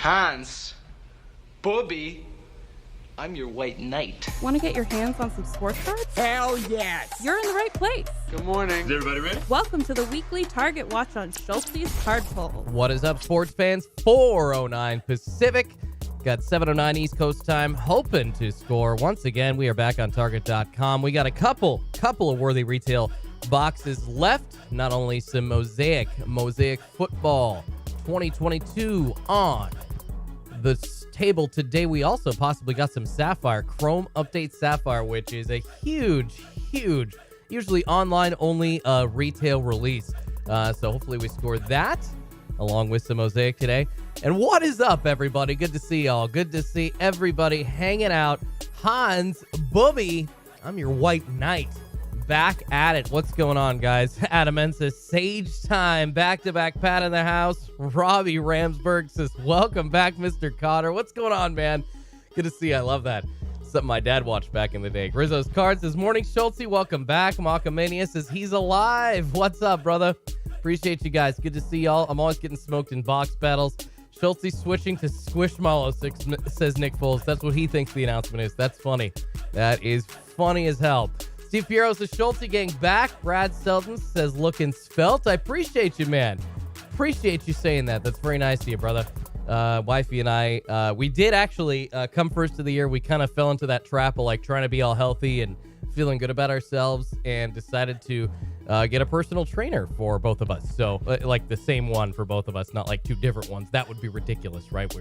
Hans, Bobby, I'm your white knight. Want to get your hands on some sports cards? Hell yes! You're in the right place. Good morning. Is everybody ready? Welcome to the weekly Target Watch on SCHULTZY'S Card Pull. What is up, sports fans? 4:09 Pacific. Got 7:09 East Coast time. Hoping to score. Once again, we are back on Target.com. We got a couple of worthy retail boxes left. Not only some Mosaic Football 2022 on the table today, we also possibly got some Sapphire, Chrome Update Sapphire, which is a huge, usually online only retail release. So hopefully we score that along with some Mosaic today. And what is up, everybody? Good to see y'all. Good to see everybody hanging out. Hans, Booby, I'm your white knight. Back at it. What's going on, guys? Adam N says, Sage time. Back-to-back Pat in the house. Robbie Ramsberg says, welcome back, Mr. Cotter. What's going on, man? Good to see you. I love that. Something my dad watched back in the day. Rizzo's Card says, morning, Schultzy. Welcome back. Macamania says, he's alive. What's up, brother? Appreciate you guys. Good to see y'all. I'm always getting smoked in box battles. Schultzy switching to Squishmallow, says Nick Foles. That's what he thinks the announcement is. That's funny. That is funny as hell. Steve Piero says, Schultzy gang back. Brad Selden says, looking svelte. I appreciate you, man. Appreciate you saying that. That's very nice of you, brother. Wifey and I, we did actually come first of the year. We kind of fell into that trap of like trying to be all healthy and feeling good about ourselves, and decided to get a personal trainer for both of us. So like the same one for both of us, not like two different ones. That would be ridiculous, right?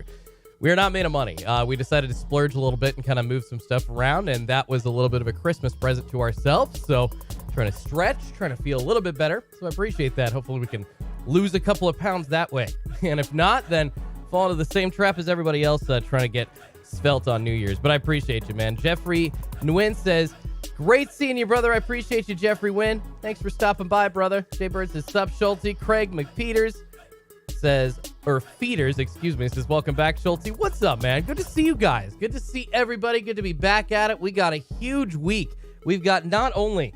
We're not made of money. We decided to splurge a little bit and kind of move some stuff around, and that was a little bit of a Christmas present to ourselves. So trying to stretch, trying to feel a little bit better. So I appreciate that. Hopefully we can lose a couple of pounds that way. And if not, then fall into the same trap as everybody else trying to get svelte on New Year's. But I appreciate you, man. Jeffrey Nguyen says, great seeing you, brother. I appreciate you, Jeffrey Nguyen. Thanks for stopping by, brother. Jay Bird says, sup, Schulte. Craig McPeters says, or Feeders, excuse me, says, welcome back, Schulte. What's up, man? Good to see you guys. Good to see everybody. Good to be back at it. We got a huge week. We've got not only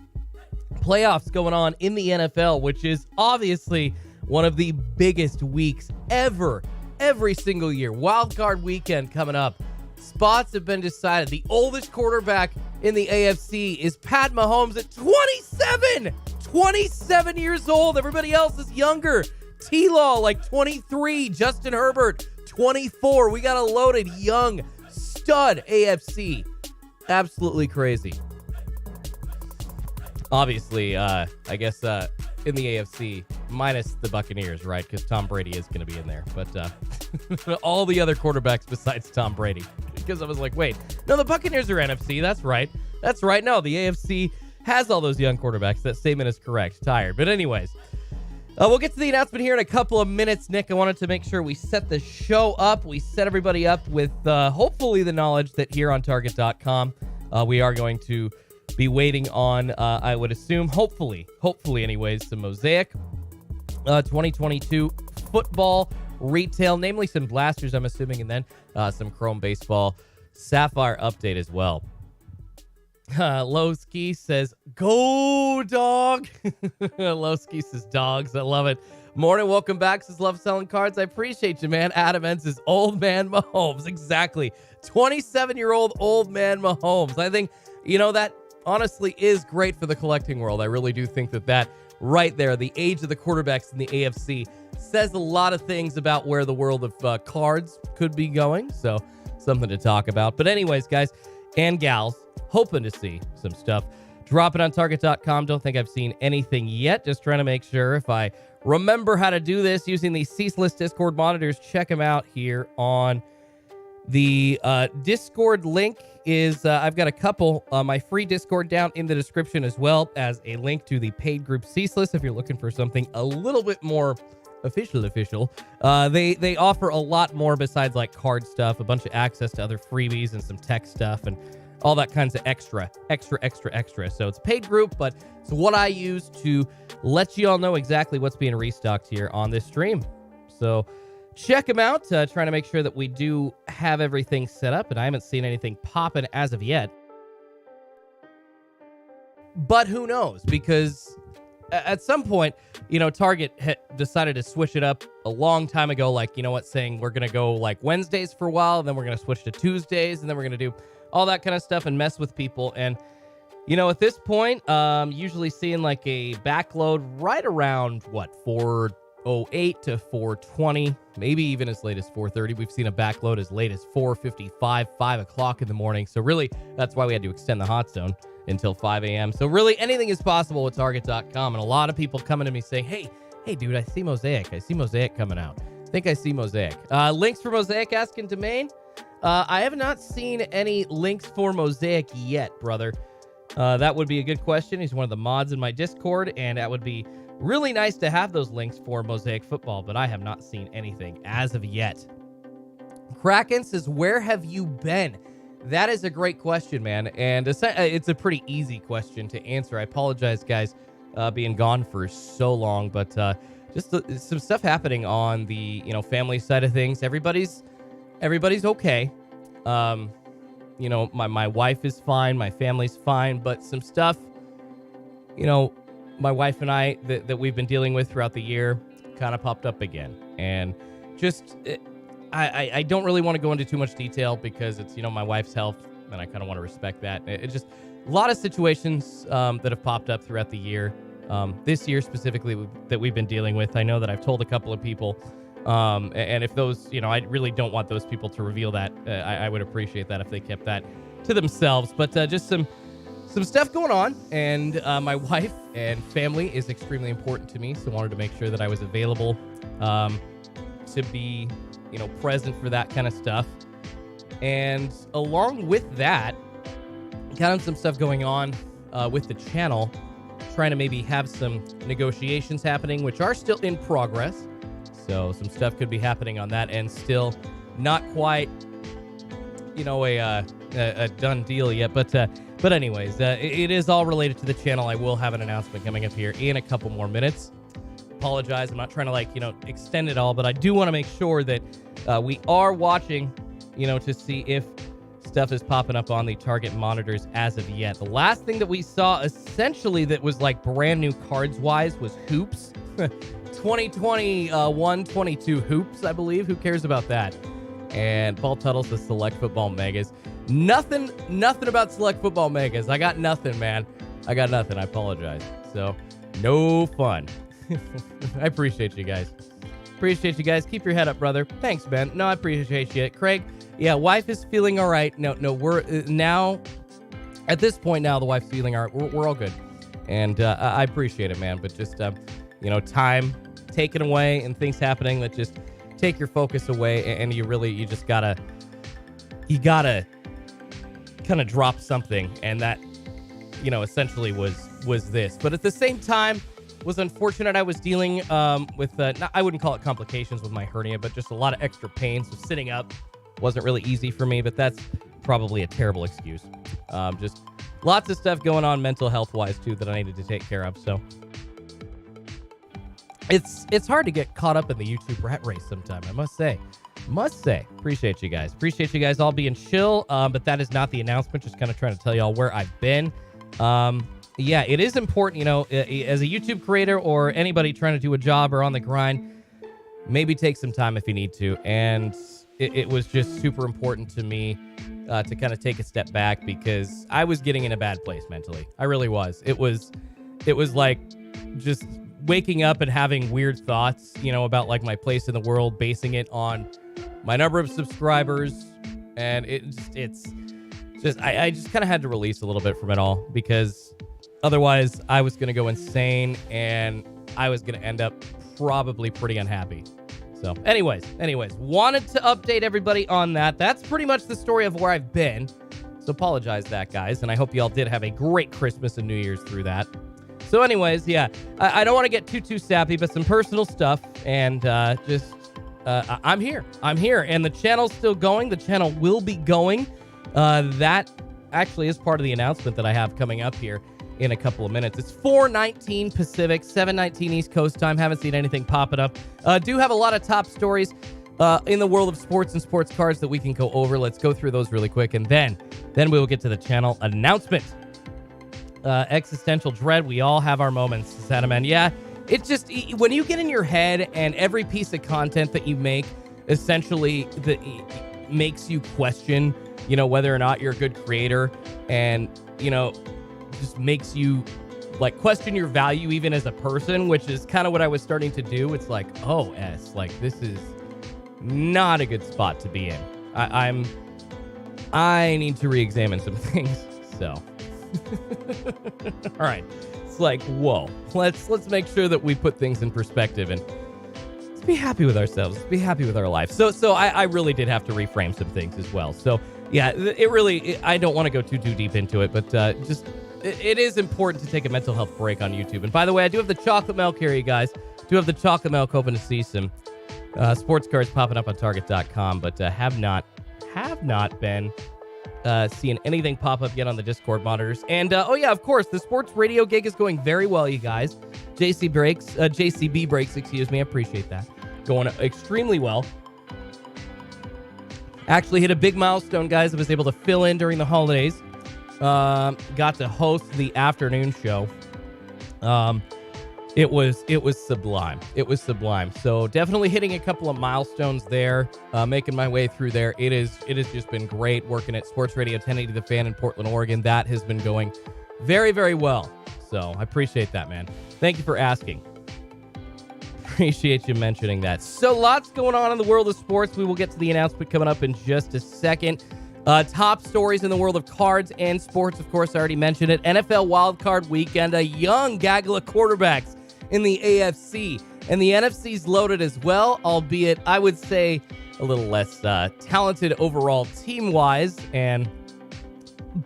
playoffs going on in the NFL, which is obviously one of the biggest weeks ever, every single year. Wild card weekend coming up. Spots have been decided. The oldest quarterback in the AFC is Pat Mahomes at 27! 27 years old. Everybody else is younger. T-Law, like 23. Justin Herbert, 24. We got a loaded, young, stud AFC. Absolutely crazy. Obviously, I guess in the AFC, minus the Buccaneers, right? Because Tom Brady is going to be in there. But all the other quarterbacks besides Tom Brady. Because I was like, wait, no, the Buccaneers are NFC. That's right. That's right. No, the AFC has all those young quarterbacks. That statement is correct. Tired. But anyways, we'll get to the announcement here in a couple of minutes. Nick, I wanted to make sure we set the show up. We set everybody up with hopefully the knowledge that here on Target.com, we are going to be waiting on, I would assume, hopefully anyways, some Mosaic 2022 football retail, namely some blasters, I'm assuming, and then some Chrome Baseball Sapphire update as well. Lowski says, go dog. Lowski says, dogs. I love it. Morning, welcome back. Says, love selling cards. I appreciate you, man. Adam N says, old man Mahomes. Exactly. 27-year-old old man Mahomes. I think, that honestly is great for the collecting world. I really do think that right there, the age of the quarterbacks in the AFC, says a lot of things about where the world of cards could be going. So something to talk about. But anyways, guys and gals, hoping to see some stuff. Drop it on Target.com. Don't think I've seen anything yet. Just trying to make sure if I remember how to do this using the ceaseless Discord monitors. Check them out here on the Discord link. I've got a couple, my free Discord down in the description, as well as a link to the paid group Ceaseless if you're looking for something a little bit more official. They offer a lot more besides like card stuff, a bunch of access to other freebies and some tech stuff and all that kinds of extra. So it's a paid group, but it's what I use to let you all know exactly what's being restocked here on this stream. So check them out. Trying to make sure that we do have everything set up, and I haven't seen anything popping as of yet. But who knows? Because at some point, Target decided to switch it up a long time ago. Like, saying we're going to go like Wednesdays for a while, and then we're going to switch to Tuesdays, and then we're going to do all that kind of stuff and mess with people. And, at this point, usually seeing like a backload right around 4:08 to 4:20, maybe even as late as 4:30. We've seen a backload as late as 4:55, 5 o'clock in the morning. So really, that's why we had to extend the hot zone until 5 a.m. So really, anything is possible with Target.com. And a lot of people coming to me saying, hey, dude, I see Mosaic. I see Mosaic coming out. I think I see Mosaic. Links for Mosaic asking Domain. I have not seen any links for Mosaic yet, brother. That would be a good question. He's one of the mods in my Discord, and that would be really nice to have those links for Mosaic Football, but I have not seen anything as of yet. Kraken says, where have you been? That is a great question, man, and it's a pretty easy question to answer. I apologize, guys, being gone for so long, but just some stuff happening on the family side of things. Everybody's okay. My wife is fine, my family's fine, but some stuff, my wife and I that we've been dealing with throughout the year kind of popped up again, and just. I don't really want to go into too much detail because it's, my wife's health, and I kind of want to respect that. It's just a lot of situations that have popped up throughout the year, this year specifically that we've been dealing with. I know that I've told a couple of people, and if those, I really don't want those people to reveal that. I would appreciate that if they kept that to themselves. But just some stuff going on, and my wife and family is extremely important to me, so I wanted to make sure that I was available to be present for that kind of stuff. And along with that, kind of some stuff going on with the channel, trying to maybe have some negotiations happening, which are still in progress. So some stuff could be happening on that end, still not quite, a done deal yet. But anyways, it is all related to the channel. I will have an announcement coming up here in a couple more minutes. Apologize, I'm not trying to extend it all, but I do want to make sure that we are watching, to see if stuff is popping up on the Target monitors as of yet. The last thing that we saw essentially that was like brand new cards wise was Hoops. 2021-22 Hoops, I believe. Who cares about that? And Paul Tuttle says Select Football Megas. Nothing about Select Football Megas. I got nothing, man. I got nothing. I apologize. So no fun. I appreciate you guys. Keep your head up, brother. Thanks, Ben. No, I appreciate you. Craig, yeah, wife is feeling all right. No, we're now, at this point now, the wife's feeling all right. We're all good. And I appreciate it, man. But just, time taken away and things happening that just take your focus away. And you gotta kind of drop something. And that, essentially was this. But at the same time, was unfortunate. I was dealing with, I wouldn't call it complications with my hernia, but just a lot of extra pain. So sitting up wasn't really easy for me, but that's probably a terrible excuse. Just lots of stuff going on mental health wise too that I needed to take care of. So it's hard to get caught up in the YouTube rat race sometime, I must say. Appreciate you guys. Appreciate you guys all being chill. But that is not the announcement. Just kind of trying to tell y'all where I've been. Yeah, it is important, as a YouTube creator or anybody trying to do a job or on the grind, maybe take some time if you need to. And it was just super important to me to kind of take a step back because I was getting in a bad place mentally. I really was. It was like just waking up and having weird thoughts, about like my place in the world, basing it on my number of subscribers. And I just kind of had to release a little bit from it all because otherwise, I was going to go insane, and I was going to end up probably pretty unhappy. So anyways, wanted to update everybody on that. That's pretty much the story of where I've been. So apologize that, guys, and I hope you all did have a great Christmas and New Year's through that. So anyways, yeah, I don't want to get too sappy, but some personal stuff, and I'm here, and the channel's still going. The channel will be going. That actually is part of the announcement that I have coming up here in a couple of minutes. It's 4:19 Pacific, 7:19 East Coast time. Haven't seen anything popping up. Do have a lot of top stories in the world of sports and sports cards that we can go over. Let's go through those really quick, and then we will get to the channel announcement. Existential dread. We all have our moments, Sadaman. Yeah, it's just when you get in your head and every piece of content that you make essentially makes you question, whether or not you're a good creator, and, just makes you like question your value even as a person, which is kind of what I was starting to do. It's like, oh, like this is not a good spot to be in. I need to re-examine some things. So, all right. It's like, whoa, let's make sure that we put things in perspective and let's be happy with ourselves. Let's be happy with our life. So I really did have to reframe some things as well. So yeah, I don't want to go too deep into it, but it is important to take a mental health break on YouTube. And by the way, I do have the chocolate milk here, you guys. Do have the chocolate milk, hoping to see some sports cards popping up on Target.com, but have not been seeing anything pop up yet on the Discord monitors. And of course, the sports radio gig is going very well, you guys. JCB breaks, excuse me. I appreciate that. Going extremely well. Actually hit a big milestone, guys. I was able to fill in during the holidays. Got to host the afternoon show. It was sublime. It was sublime. So definitely hitting a couple of milestones there, making my way through there. It has just been great working at Sports Radio 1080 The Fan in Portland, Oregon. That has been going very, very well. So I appreciate that, man. Thank you for asking. Appreciate you mentioning that. So lots going on in the world of sports. We will get to the announcement coming up in just a second. Top stories in the world of cards and sports, of course, I already mentioned it. NFL wildcard weekend, a young gaggle of quarterbacks in the AFC. And the NFC's loaded as well, albeit, I would say, a little less talented overall team-wise. And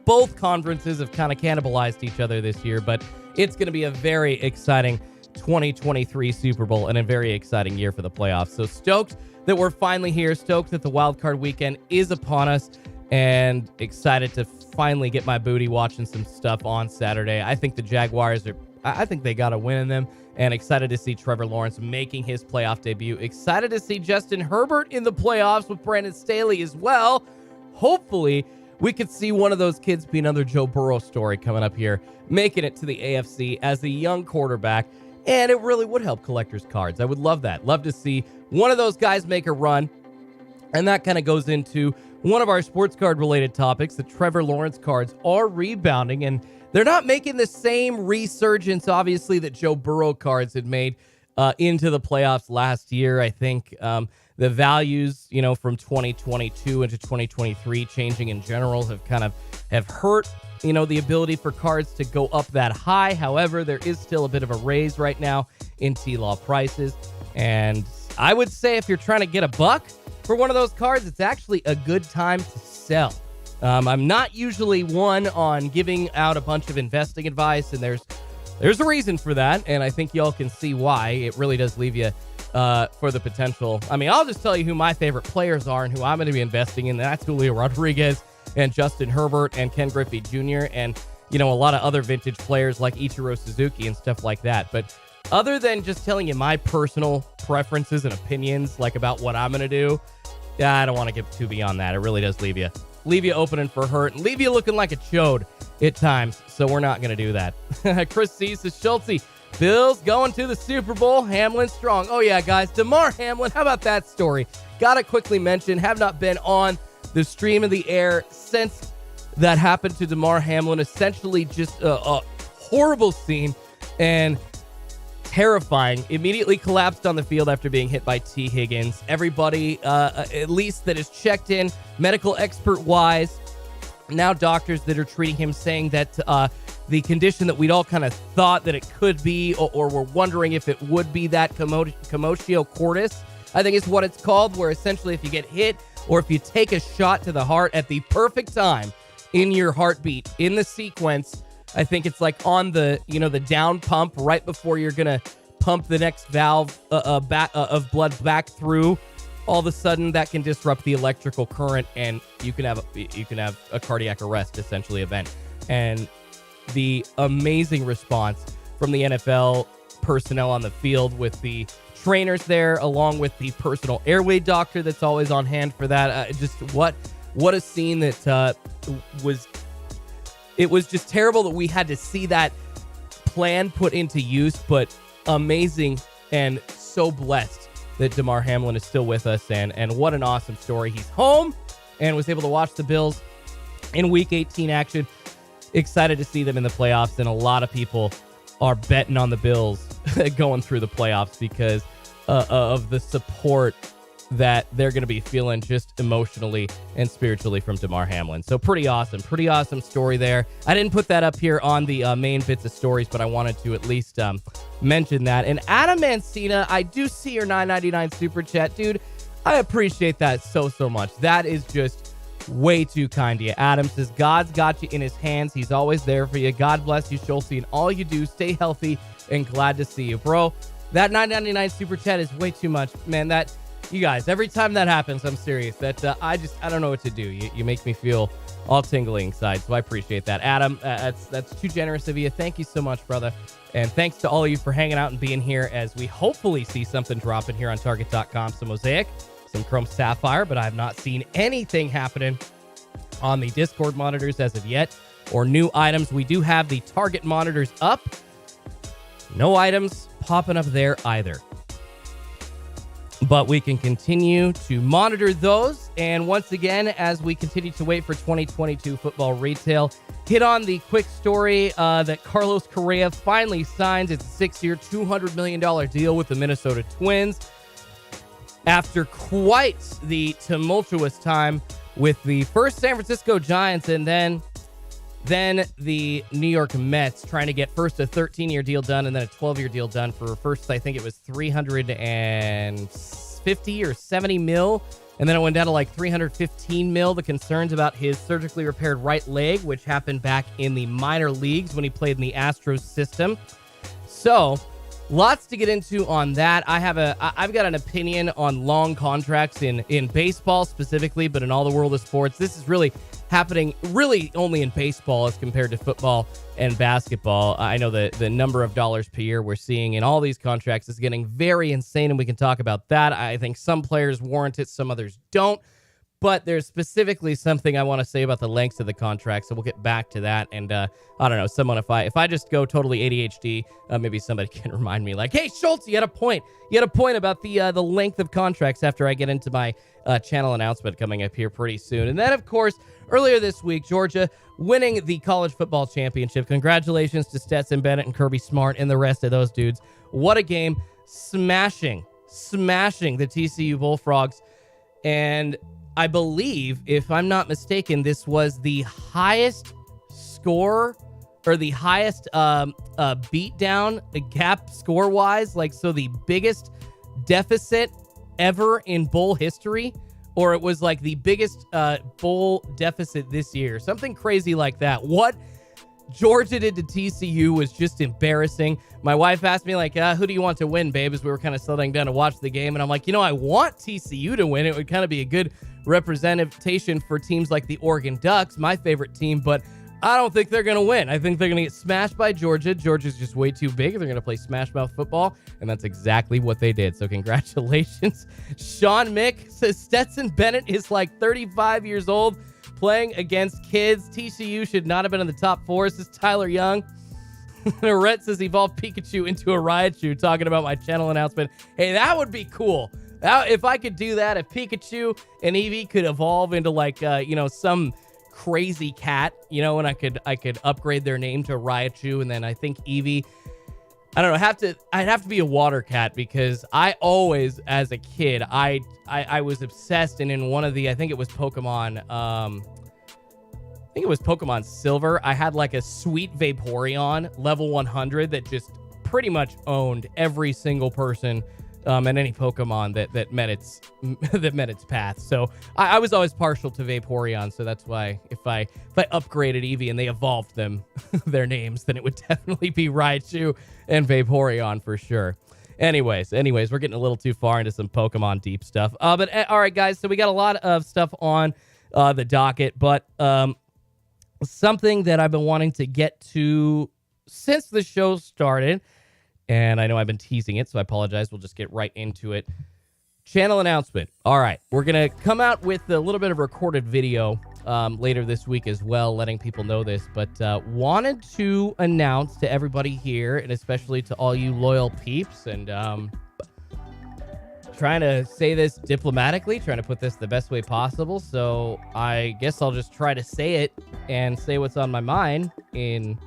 both conferences have kind of cannibalized each other this year, but it's going to be a very exciting 2023 Super Bowl and a very exciting year for the playoffs. So stoked that we're finally here, stoked that the wildcard weekend is upon us, and excited to finally get my booty watching some stuff on Saturday. I think the Jaguars I think they got a win in them, and excited to see Trevor Lawrence making his playoff debut. Excited to see Justin Herbert in the playoffs with Brandon Staley as well. Hopefully, we could see one of those kids be another Joe Burrow story coming up here, making it to the AFC as a young quarterback, and it really would help collectors' cards. I would love that. Love to see one of those guys make a run, and that kind of goes into one of our sports card related topics. The Trevor Lawrence cards are rebounding, and they're not making the same resurgence, obviously, that Joe Burrow cards had made into the playoffs last year. I think the values, from 2022 into 2023 changing in general have hurt, the ability for cards to go up that high. However, there is still a bit of a raise right now in T-Law prices. And I would say if you're trying to get a buck for one of those cards, it's actually a good time to sell. I'm not usually one on giving out a bunch of investing advice, and there's a reason for that, and I think y'all can see why. It really does leave you for the potential. I mean, I'll just tell you who my favorite players are and who I'm going to be investing in. That's Julio Rodriguez and Justin Herbert and Ken Griffey Jr. and, a lot of other vintage players like Ichiro Suzuki and stuff like that. But other than just telling you my personal preferences and opinions, like about what I'm going to do, I don't want to get too beyond that. It really does leave you opening for hurt and leave you looking like a chode at times. So we're not going to do that. Chris C says, Schultzy, Bills going to the Super Bowl. Hamlin strong. Oh, yeah, guys. DeMar Hamlin. How about that story? Got to quickly mention, have not been on the stream of the air since that happened to DeMar Hamlin. Essentially just a horrible scene and terrifying. Immediately collapsed on the field after being hit by T. Higgins. Everybody, at least that is checked in, medical expert-wise, now doctors that are treating him, saying that the condition that we'd all kind of thought that it could be, or were wondering if it would be, that commotio cordis, I think is what it's called, where essentially if you get hit or if you take a shot to the heart at the perfect time in your heartbeat, in the sequence, I think it's like on the, the down pump right before you're going to pump the next valve of blood back through. All of a sudden, that can disrupt the electrical current, and you can have a cardiac arrest, essentially, event. And the amazing response from the NFL personnel on the field, with the trainers there, along with the personal airway doctor that's always on hand for that. Just what a scene that was it was just terrible that we had to see that plan put into use, but amazing and so blessed that Damar Hamlin is still with us, and what an awesome story. He's home and was able to watch the Bills in Week 18 action. Excited to see them in the playoffs, and a lot of people are betting on the Bills going through the playoffs because of the support that they're going to be feeling just emotionally and spiritually from Damar Hamlin. So pretty awesome story there. I didn't put that up here on the main bits of stories, but I wanted to at least mention that. And Adam Mancina, I do see your $9.99 super chat, dude. I appreciate that so much. That is just way too kind to you. Adam says, God's got you in his hands. He's always there for you. God bless you, Schultzy, and all you do. Stay healthy and glad to see you, bro. That $9.99 super chat is way too much, man. That, you guys, every time that happens, I'm serious. That I don't know what to do. You make me feel all tingling inside, so I appreciate that. Adam, that's too generous of you. Thank you so much, brother. And thanks to all of you for hanging out and being here as we hopefully see something dropping here on Target.com. Some Mosaic, some Chrome Sapphire, but I have not seen anything happening on the Discord monitors as of yet, or new items. We do have the Target monitors up. No items popping up there either. But we can continue to monitor those. And once again, as we continue to wait for 2022 football retail, hit on the quick story that Carlos Correa finally signs its 6-year, $200 million deal with the Minnesota Twins. After quite the tumultuous time with the first San Francisco Giants and then the New York Mets trying to get first a 13-year deal done and then a 12-year deal done for first, I think it was 350 or 70 mil. And then it went down to like 315 mil. The concerns about his surgically repaired right leg, which happened back in the minor leagues when he played in the Astros system. So lots to get into on that. I've got an opinion on long contracts in baseball specifically, but in all the world of sports. This is really happening really only in baseball as compared to football and basketball. I know the number of dollars per year we're seeing in all these contracts is getting very insane, and we can talk about that. I think some players warrant it, some others don't. But there's specifically something I want to say about the lengths of the contract, so we'll get back to that. And I don't know, someone, if I just go totally ADHD, maybe somebody can remind me, like, hey, Schultz, you had a point. You had a point about the length of contracts after I get into my channel announcement coming up here pretty soon. And then, of course, earlier this week, Georgia winning the college football championship. Congratulations to Stetson Bennett and Kirby Smart and the rest of those dudes. What a game. Smashing the TCU Bullfrogs. And I believe, if I'm not mistaken, this was the highest score or the highest beatdown gap score-wise. Like, so the biggest deficit ever in bowl history, or it was like the biggest bowl deficit this year. Something crazy like that. What Georgia did to TCU was just embarrassing. My wife asked me, like, who do you want to win, babe, as we were kind of settling down to watch the game. And I'm like, I want TCU to win. It would kind of be a good representation for teams like the Oregon Ducks, my favorite team, but I don't think they're going to win. I think they're going to get smashed by Georgia. Georgia's just way too big. They're going to play smash mouth football, and that's exactly what they did. So congratulations. Sean Mick says Stetson Bennett is like 35 years old playing against kids. TCU should not have been in the top 4. This is Tyler Young. Rhett says evolve Pikachu into a Raichu, talking about my channel announcement. Hey, that would be cool. If I could do that, if Pikachu and Eevee could evolve into like, some crazy cat, and I could upgrade their name to Raichu, and then I think Eevee, I don't know, I'd have to be a water cat, because I always, as a kid, I was obsessed, and in one of the, I think it was Pokemon Silver, I had like a sweet Vaporeon level 100 that just pretty much owned every single person and any Pokemon that met its path. So I was always partial to Vaporeon, so that's why if I upgraded Eevee and they evolved them their names, then it would definitely be Raichu and Vaporeon for sure. Anyways, we're getting a little too far into some Pokemon deep stuff. But all right, guys, so we got a lot of stuff on the docket, but something that I've been wanting to get to since the show started, and I know I've been teasing it, so I apologize. We'll just get right into it. Channel announcement. All right, we're going to come out with a little bit of recorded video later this week as well, letting people know this. But wanted to announce to everybody here, and especially to all you loyal peeps, and trying to say this diplomatically, trying to put this the best way possible. So I guess I'll just try to say it and say what's on my mind in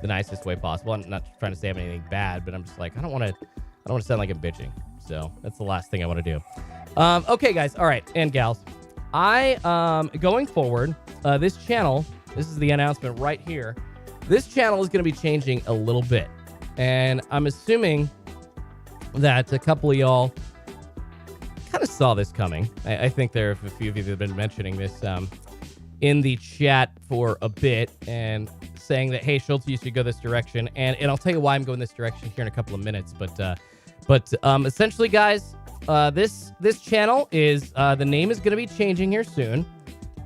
the nicest way possible. I'm not trying to say anything bad, but I'm just like, I don't want to sound like I'm bitching. So that's the last thing I want to do. Okay, guys. All right. And gals, going forward, this channel, this is the announcement right here. This channel is going to be changing a little bit. And I'm assuming that a couple of y'all kind of saw this coming. I think there are a few of you that have been mentioning this in the chat for a bit and saying that, hey, Schultz, you should go this direction. And I'll tell you why I'm going this direction here in a couple of minutes. But essentially, guys, this channel is the name is going to be changing here soon.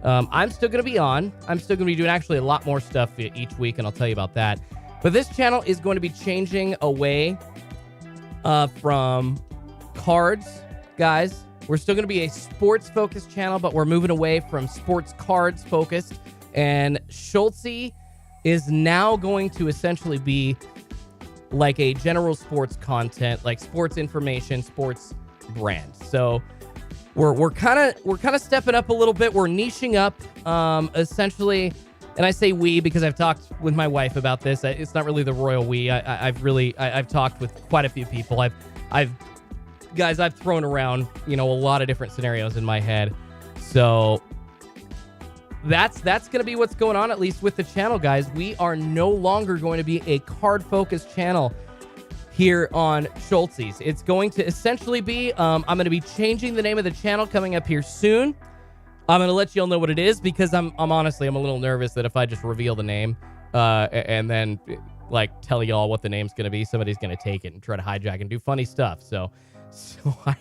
I'm still going to be on. I'm still going to be doing actually a lot more stuff each week, and I'll tell you about that. But this channel is going to be changing away from cards. Guys, we're still going to be a sports-focused channel, but we're moving away from sports cards-focused. And Schultzy is now going to essentially be like a general sports content, like sports information, sports brand. So we're kind of stepping up a little bit. We're niching up, essentially. And I say we because I've talked with my wife about this. It's not really the royal we. I've talked with quite a few people. I've thrown around, a lot of different scenarios in my head. So that's going to be what's going on, at least with the channel, guys. We are no longer going to be a card-focused channel here on Schultzy's. It's going to essentially be, I'm going to be changing the name of the channel coming up here soon. I'm going to let y'all know what it is because I'm honestly a little nervous that if I just reveal the name and then like tell y'all what the name's going to be, somebody's going to take it and try to hijack and do funny stuff. So I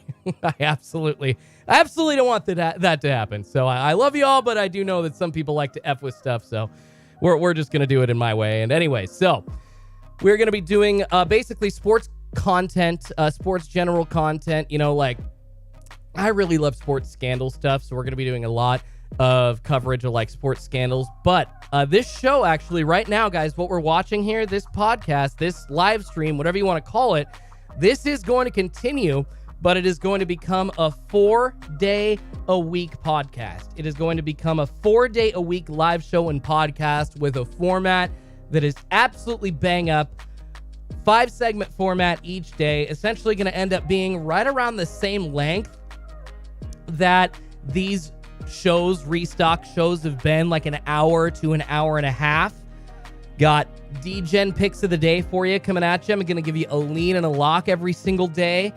absolutely don't want that to happen. So I love y'all, but I do know that some people like to F with stuff. So we're just going to do it in my way. And anyway, so we're going to be doing basically sports content, sports general content, like I really love sports scandal stuff. So we're going to be doing a lot of coverage of like sports scandals. But this show actually right now, guys, what we're watching here, this podcast, this live stream, whatever you want to call it, this is going to continue, but it is going to become a 4-day-a-week podcast. It is going to become a 4-day-a-week live show and podcast with a format that is absolutely bang up. 5-segment format each day, essentially going to end up being right around the same length that these shows, restock shows, have been, like an hour to an hour and a half. Got D-Gen picks of the day for you coming at you. I'm going to give you a lean and a lock every single day.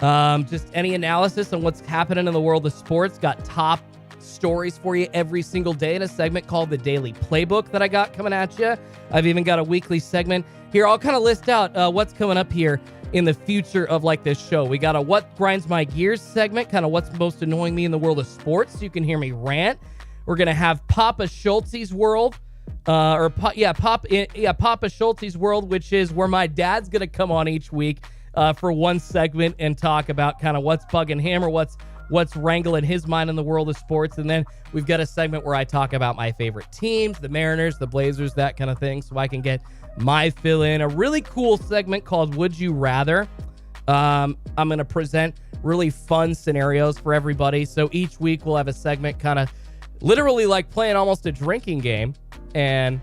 Just any analysis on what's happening in the world of sports. Got top stories for you every single day in a segment called the Daily Playbook that I got coming at you. I've even got a weekly segment. Here, I'll kind of list out what's coming up here in the future of like this show. We got a What Grinds My Gears segment, kind of what's most annoying me in the world of sports. So you can hear me rant. We're going to have Papa Schultzy's World. Papa Schultzy's World, which is where my dad's going to come on each week for one segment and talk about kind of what's bugging him or what's wrangling his mind in the world of sports. And then we've got a segment where I talk about my favorite teams, the Mariners, the Blazers, that kind of thing, so I can get my fill in. A really cool segment called Would You Rather. I'm going to present really fun scenarios for everybody. So each week we'll have a segment kind of literally like playing almost a drinking game and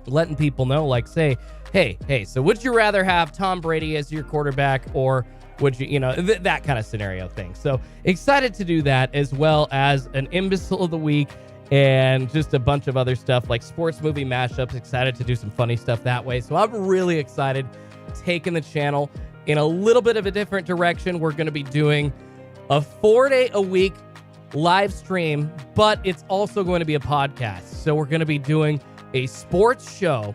letting people know, like, say, hey, so would you rather have Tom Brady as your quarterback, or would you, that kind of scenario thing. So excited to do that, as well as an imbecile of the week and just a bunch of other stuff like sports movie mashups. Excited to do some funny stuff that way. So I'm really excited taking the channel in a little bit of a different direction. We're going to be doing a 4-day-a-week live stream, but it's also going to be a podcast. So we're going to be doing a sports show,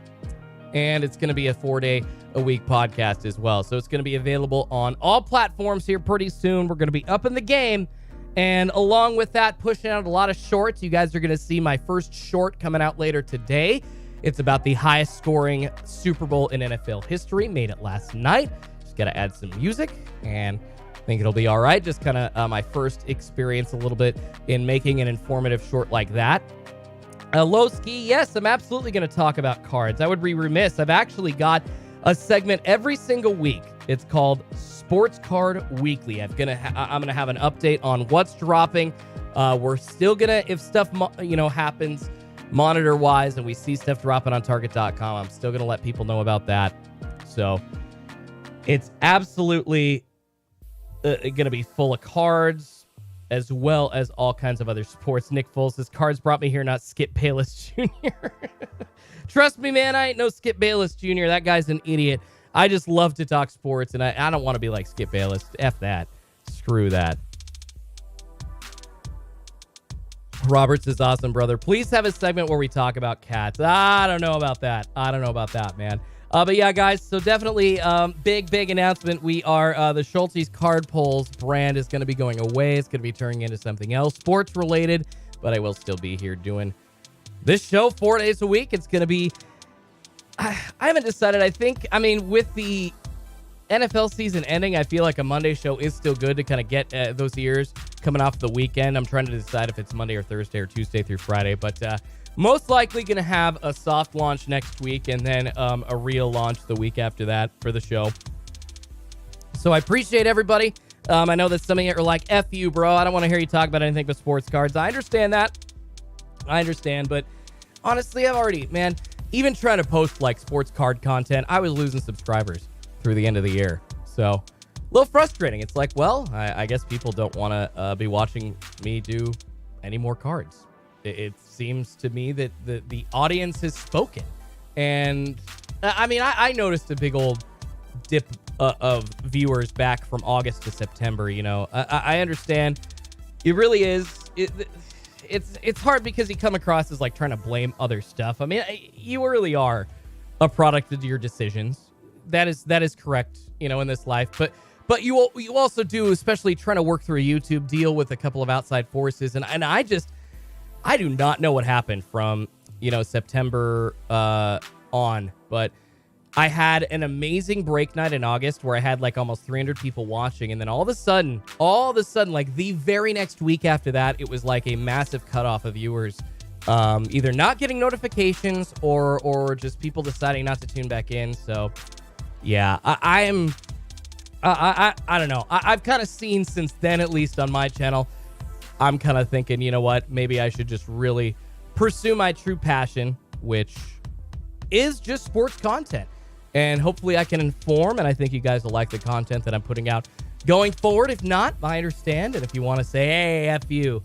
and it's going to be a 4-day-a-week podcast as well. So it's going to be available on all platforms here pretty soon. We're going to be up in the game, and along with that, pushing out a lot of shorts. You guys are going to see my first short coming out later today. It's about the highest scoring Super Bowl in NFL history. Made it last night. Just got to add some music, and think it'll be all right. Just kind of my first experience a little bit in making an informative short like that. Low Ski, yes, I'm absolutely going to talk about cards. I would be remiss. I've actually got a segment every single week. It's called Sports Card Weekly. I'm gonna have an update on what's dropping. We're still gonna, if stuff happens monitor-wise and we see stuff dropping on Target.com, I'm still gonna let people know about that. So it's absolutely gonna be full of cards, as well as all kinds of other sports. Nick Foles says, cards brought me here, not Skip Bayless Jr. Trust me, man, I ain't no Skip Bayless Jr. That guy's an idiot. I just love to talk sports, and I don't want to be like Skip Bayless. F that. Screw that. Roberts is awesome, brother. Please have a segment where we talk about cats. I don't know about that. Man. But yeah, guys, so definitely big announcement. We are the SCHULTZY'S card polls brand is going to be going away. It's going to be turning into something else, sports related, but I will still be here doing this show 4 days a week. It's going to be, I haven't decided. With the NFL season ending, I feel like a Monday show is still good to kind of get those ears coming off the weekend. I'm trying to decide if it's Monday or Thursday or Tuesday through Friday, but most likely going to have a soft launch next week and then a real launch the week after that for the show. So I appreciate everybody. I know that some of you are like, F you, bro. I don't want to hear you talk about anything but sports cards. I understand that. But honestly, I've already, even trying to post like sports card content, I was losing subscribers through the end of the year. So a little frustrating. It's like, well, I guess people don't want to be watching me do any more cards. It seems to me that the audience has spoken. And I noticed a big old dip of viewers back from August to September. I understand. It really is. It's hard because you come across as like trying to blame other stuff. You really are a product of your decisions. That is correct, in this life. But you also do, especially trying to work through a YouTube deal with a couple of outside forces. And I do not know what happened from, September on. But I had an amazing break night in August where I had like almost 300 people watching. And then all of a sudden, like the very next week after that, it was like a massive cutoff of viewers, either not getting notifications or just people deciding not to tune back in. So yeah, I don't know. I've kind of seen since then, at least on my channel, I'm kind of thinking, you know what, maybe I should just really pursue my true passion, which is just sports content. And hopefully I can inform, and I think you guys will like the content that I'm putting out going forward. If not, I understand. And if you want to say, hey, F you.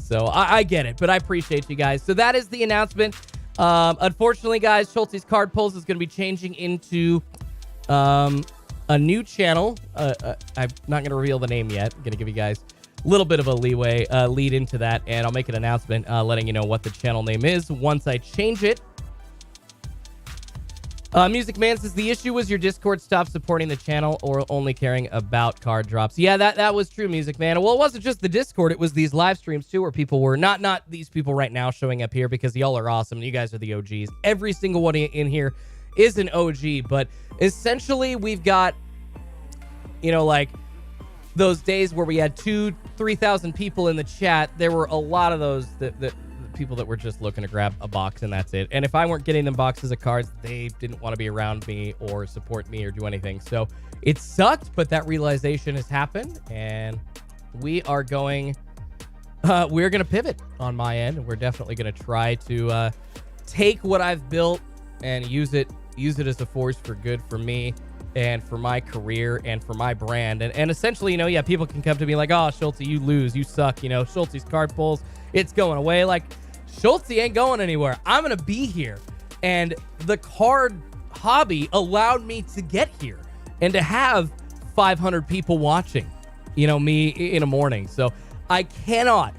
So I get it, but I appreciate you guys. So that is the announcement. Unfortunately, guys, SCHULTZY'S card polls is going to be changing into a new channel. I'm not going to reveal the name yet. I'm going to give you guys a little bit of a lead into that, and I'll make an announcement letting you know what the channel name is once I change it. Music Man says, the issue was your Discord stopped supporting the channel or only caring about card drops. Yeah, that was true, Music Man. Well, it wasn't just the Discord. It was these live streams, too, where people were not these people right now showing up here because y'all are awesome. You guys are the OGs. Every single one in here is an OG, but essentially we've got, like those days where we had 2,000-3,000 people in the chat. There were a lot of those that people that were just looking to grab a box and that's it. And if I weren't getting them boxes of cards, they didn't want to be around me or support me or do anything. So it sucked, but that realization has happened, and we're going to pivot on my end, and we're definitely going to try to take what I've built and use it as a force for good for me and for my career and for my brand. And essentially, people can come to me like, oh, Schultzy, you lose, you suck, SCHULTZY'S card pulls, it's going away. Like, Schultzy ain't going anywhere. I'm going to be here. And the card hobby allowed me to get here and to have 500 people watching, me in a morning. So I cannot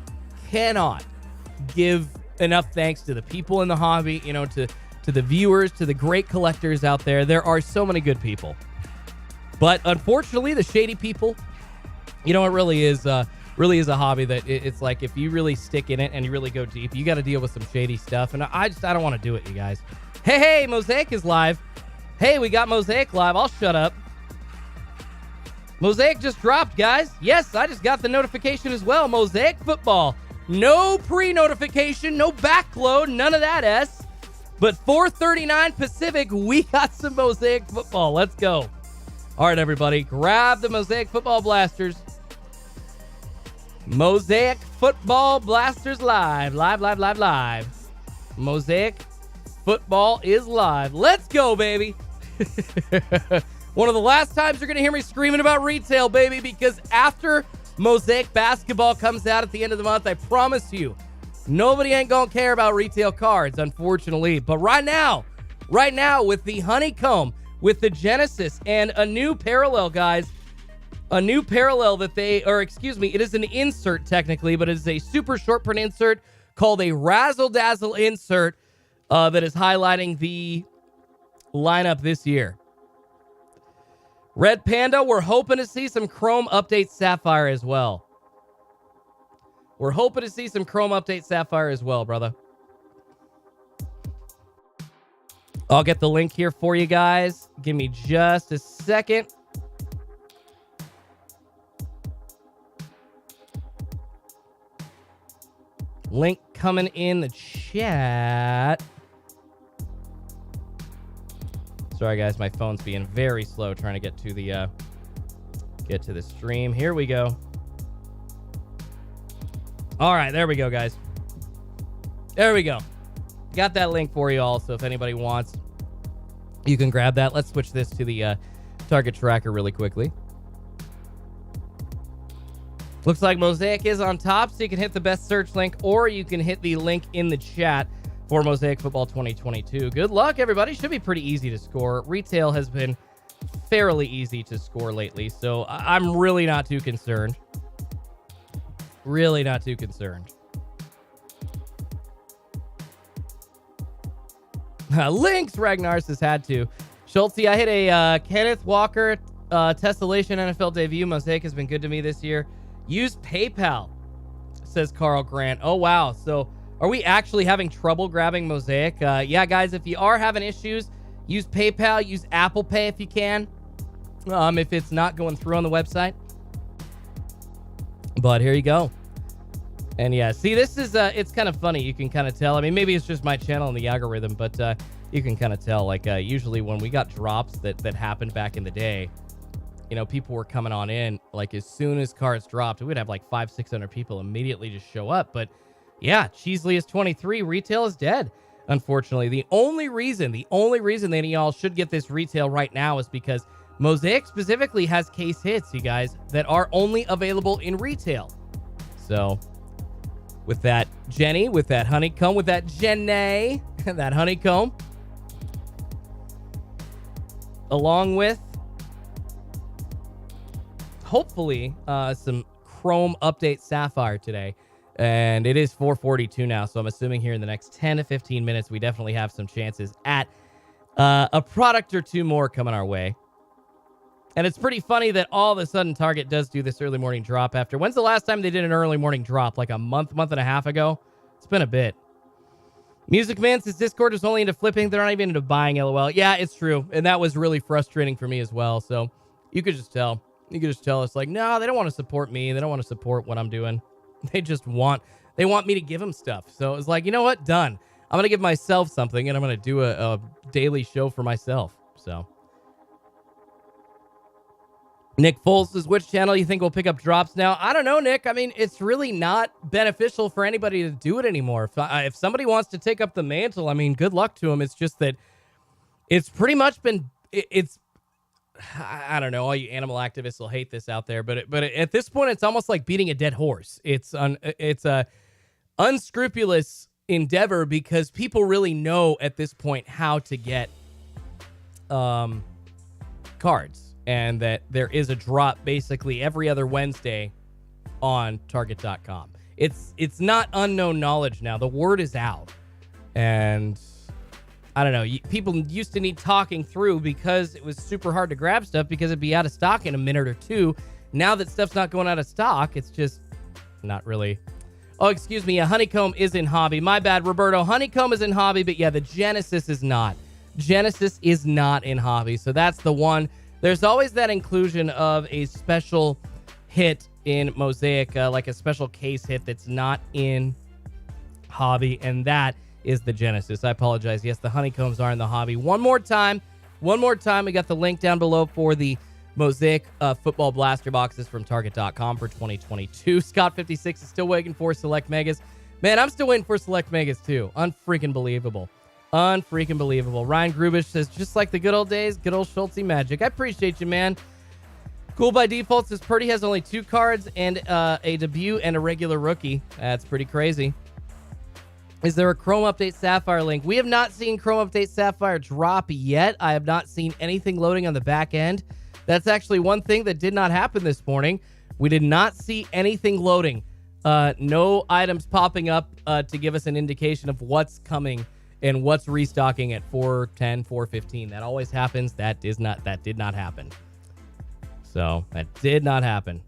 give enough thanks to the people in the hobby, to the viewers, to the great collectors out there. There are so many good people. But unfortunately, the shady people, it really is a hobby that it's like if you really stick in it and you really go deep, you got to deal with some shady stuff. And I don't want to do it, you guys. Hey, Mosaic is live. Hey, we got Mosaic live. I'll shut up. Mosaic just dropped, guys. Yes, I just got the notification as well. Mosaic Football. No pre-notification, no backload, none of that S. But 4:39 Pacific, we got some Mosaic Football. Let's go. All right, everybody, grab the Mosaic Football Blasters. Mosaic Football Blasters live. Live. Mosaic Football is live. Let's go, baby. One of the last times you're going to hear me screaming about retail, baby, because after Mosaic Basketball comes out at the end of the month, I promise you, nobody ain't going to care about retail cards, unfortunately. But right now, with the Honeycomb, with the Genesis, and a new parallel, guys, a new parallel that it is an insert technically, but it is a super short print insert called a Razzle Dazzle insert that is highlighting the lineup this year. Red Panda, we're hoping to see some Chrome Update Sapphire as well. Brother. I'll get the link here for you guys. Give me just a second. Link coming in the chat. Sorry, guys, my phone's being very slow trying to get to the stream. Here we go. All right, there we go, guys. There we go. Got that link for you all, so if anybody wants, you can grab that. Let's switch this to the target tracker really quickly. Looks like Mosaic is on top, so you can hit the best search link, or you can hit the link in the chat for Mosaic Football 2022. Good luck, everybody. Should be pretty easy to score. Retail has been fairly easy to score lately, so I'm really not too concerned. Links, Ragnar says had to. Schultzy, I hit a Kenneth Walker Tessellation NFL debut. Mosaic has been good to me this year. Use PayPal, says Carl Grant. Oh, wow. So are we actually having trouble grabbing Mosaic? Yeah, guys, if you are having issues, use PayPal, use Apple Pay if you can. If it's not going through on the website. But here you go. And yeah, see, this is, it's kind of funny. You can kind of tell. I mean, maybe it's just my channel and the algorithm, but you can kind of tell. Like, usually when we got drops that happened back in the day, you know, people were coming on in. Like, as soon as cards dropped, we'd have like 500-600 people immediately just show up. But yeah, Cheesley is 23. Retail is dead, unfortunately. The only reason that any of y'all should get this retail right now is because Mosaic specifically has case hits, you guys, that are only available in retail. So with that Jenny, with that Honeycomb, with that Jenny, that Honeycomb, along with hopefully some Chrome Update Sapphire today. And it is 4:42 now, so I'm assuming here in the next 10 to 15 minutes, we definitely have some chances at a product or two more coming our way. And it's pretty funny that all of a sudden Target does do this early morning drop after. When's the last time they did an early morning drop? Like a month and a half ago? It's been a bit. Music Man says Discord is only into flipping. They're not even into buying, LOL. Yeah, it's true. And that was really frustrating for me as well. So you could just tell. It's like, no, they don't want to support me. They don't want to support what I'm doing. They want me to give them stuff. So it's like, you know what? Done. I'm going to give myself something, and I'm going to do a daily show for myself. So Nick Foles says, which channel you think will pick up drops now? I don't know, Nick. I mean, it's really not beneficial for anybody to do it anymore. If somebody wants to take up the mantle, I mean, good luck to them. It's just that it's pretty much been, I don't know, all you animal activists will hate this out there, but at this point, it's almost like beating a dead horse. It's a unscrupulous endeavor because people really know at this point how to get cards. And that there is a drop basically every other Wednesday on Target.com. It's not unknown knowledge now. The word is out. And I don't know. People used to need talking through because it was super hard to grab stuff because it'd be out of stock in a minute or two. Now that stuff's not going out of stock, it's just not really. Oh, excuse me. Honeycomb is in hobby. My bad, Roberto. Honeycomb is in hobby, but yeah, the Genesis is not. Genesis is not in Hobby, so that's the one. There's always that inclusion of a special hit in Mosaic, like a special case hit that's not in Hobby, and that is the Genesis. I apologize. Yes, the honeycombs are in the Hobby. One more time. We got the link down below for the Mosaic Football Blaster boxes from Target.com for 2022. Scott56 is still waiting for Select Megas. Man, I'm still waiting for Select Megas too. Unfreaking believable. Ryan Grubish says, just like the good old days, good old Schultzy magic. I appreciate you, man. Cool by default says Purdy has only 2 cards and a debut and a regular rookie. That's pretty crazy. Is there a Chrome Update Sapphire link? We have not seen Chrome Update Sapphire drop yet. I have not seen anything loading on the back end. That's actually one thing that did not happen this morning. We did not see anything loading. No items popping up to give us an indication of what's coming and what's restocking at 4:10, 4:15. That always happens. That did not happen. So that did not happen.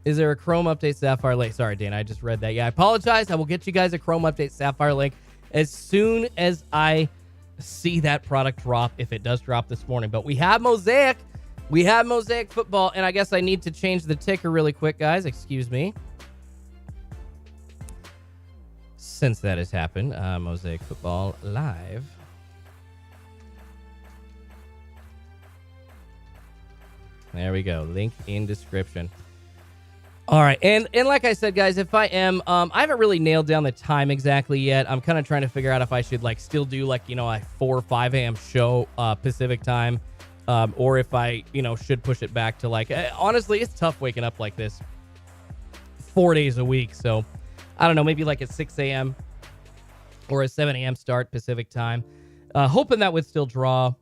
Is there a Chrome Update Sapphire link? Sorry, Dana, I just read that. Yeah, I apologize. I will get you guys a Chrome Update Sapphire link as soon as I see that product drop, if it does drop this morning. But we have Mosaic. We have Mosaic Football, and I guess I need to change the ticker really quick, guys. Excuse me. Since that has happened, Mosaic Football Live. There we go. Link in description. All right, and like I said, guys, if I haven't really nailed down the time exactly yet. I'm kind of trying to figure out if I should still do a 4 or 5 a.m. show Pacific time, or if I should push it back to honestly, it's tough waking up like this 4 days a week. So I don't know, maybe a 6 a.m. or a 7 a.m. start Pacific time, hoping that would still draw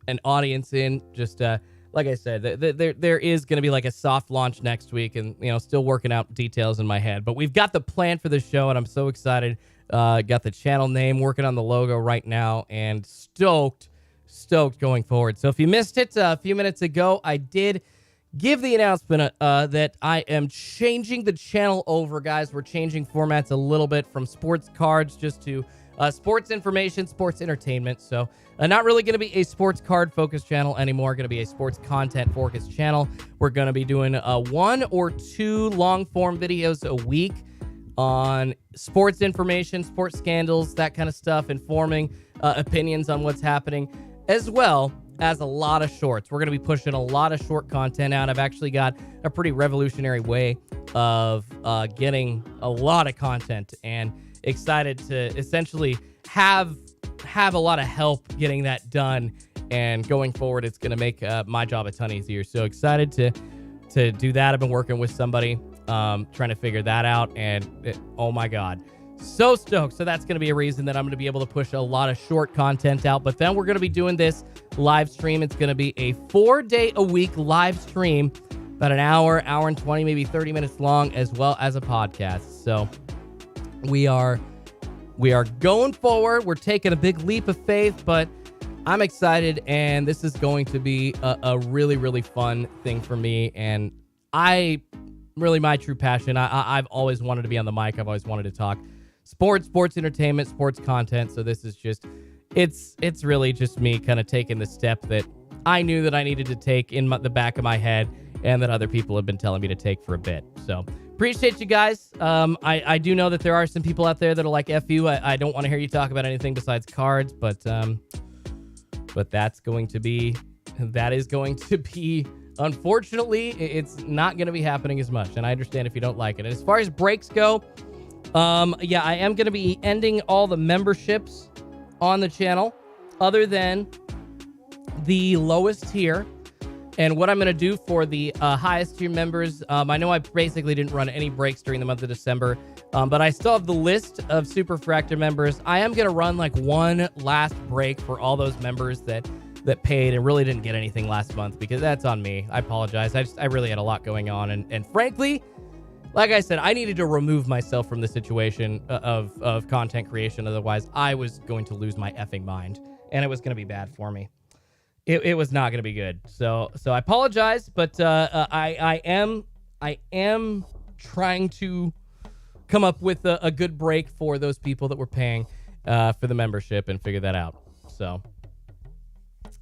an audience in. Just like I said, there is going to be a soft launch next week, and still working out details in my head. But we've got the plan for the show, and I'm so excited. Got the channel name, working on the logo right now, and stoked going forward. So if you missed it a few minutes ago, I did give the announcement that I am changing the channel over, guys. We're changing formats a little bit from sports cards just to sports information, sports entertainment. So not really going to be a sports card focused channel anymore. Going to be a sports content focused channel. We're going to be doing 1 or 2 long form videos a week on sports information, sports scandals, that kind of stuff, informing opinions on what's happening, as well as a lot of shorts. We're going to be pushing a lot of short content out. I've actually got a pretty revolutionary way of getting a lot of content, and excited to essentially have a lot of help getting that done. And going forward, it's going to make my job a ton easier. So excited to do that. I've been working with somebody trying to figure that out, and oh my God, so stoked. So that's going to be a reason that I'm going to be able to push a lot of short content out. But then we're going to be doing this live stream. It's going to be a 4-day-a-week live stream, about an hour and 20, maybe 30 minutes long, as well as a podcast. So we are going forward. We're taking a big leap of faith, but I'm excited, and this is going to be a really, really fun thing for me. And my true passion, I've always wanted to be on the mic. I've always wanted to talk sports entertainment, sports content. So this is just, it's really just me kind of taking the step that I knew that I needed to take in the back of my head, and that other people have been telling me to take for a bit. So appreciate you guys. I do know that there are some people out there that are like, F you, I don't want to hear you talk about anything besides cards, but that is going to be, unfortunately, it's not going to be happening as much. And I understand if you don't like it. And as far as breaks go, I am going to be ending all the memberships on the channel other than the lowest tier. And what I'm going to do for the highest tier members, I know I basically didn't run any breaks during the month of December, but I still have the list of Super Fractor members. I am going to run one last break for all those members that paid and really didn't get anything last month, because that's on me. I apologize. I really had a lot going on. And frankly, like I said, I needed to remove myself from the situation of content creation. Otherwise, I was going to lose my effing mind, and it was going to be bad for me. It was not going to be good. So I apologize, but I am trying to come up with a good break for those people that were paying for the membership and figure that out. So,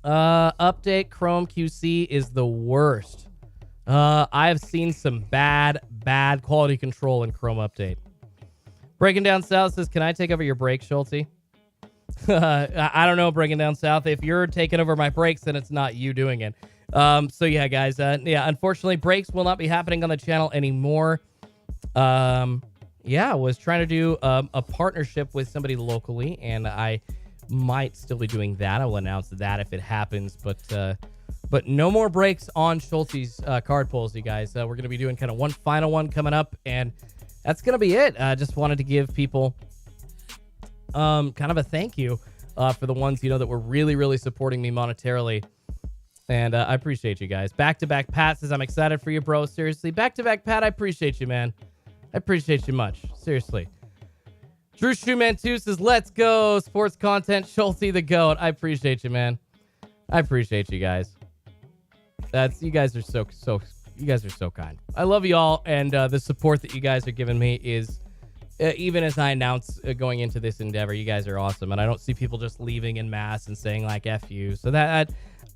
update Chrome QC is the worst. I have seen some bad quality control in Chrome update. Breaking Down South says, can I take over your break, Schulte? I don't know, Breaking Down South. If you're taking over my breaks, then it's not you doing it. So yeah, guys. Unfortunately, breaks will not be happening on the channel anymore. I was trying to do a partnership with somebody locally, and I might still be doing that. I will announce that if it happens, but no more breaks on Schultzy's card pulls, you guys. We're going to be doing kind of one final one coming up, and that's going to be it. I just wanted to give people kind of a thank you for the ones, that were really, really supporting me monetarily. And I appreciate you guys. Back-to-back Pat says, I'm excited for you, bro. Seriously. Back-to-back Pat, I appreciate you, man. I appreciate you much. Seriously. Drew Shoeman 2 says, let's go. Sports content, Schulte the GOAT. I appreciate you, man. I appreciate you guys. You guys are so kind. I love you all, and the support that you guys are giving me is, even as I announce going into this endeavor, you guys are awesome, and I don't see people just leaving en masse and saying like F you. So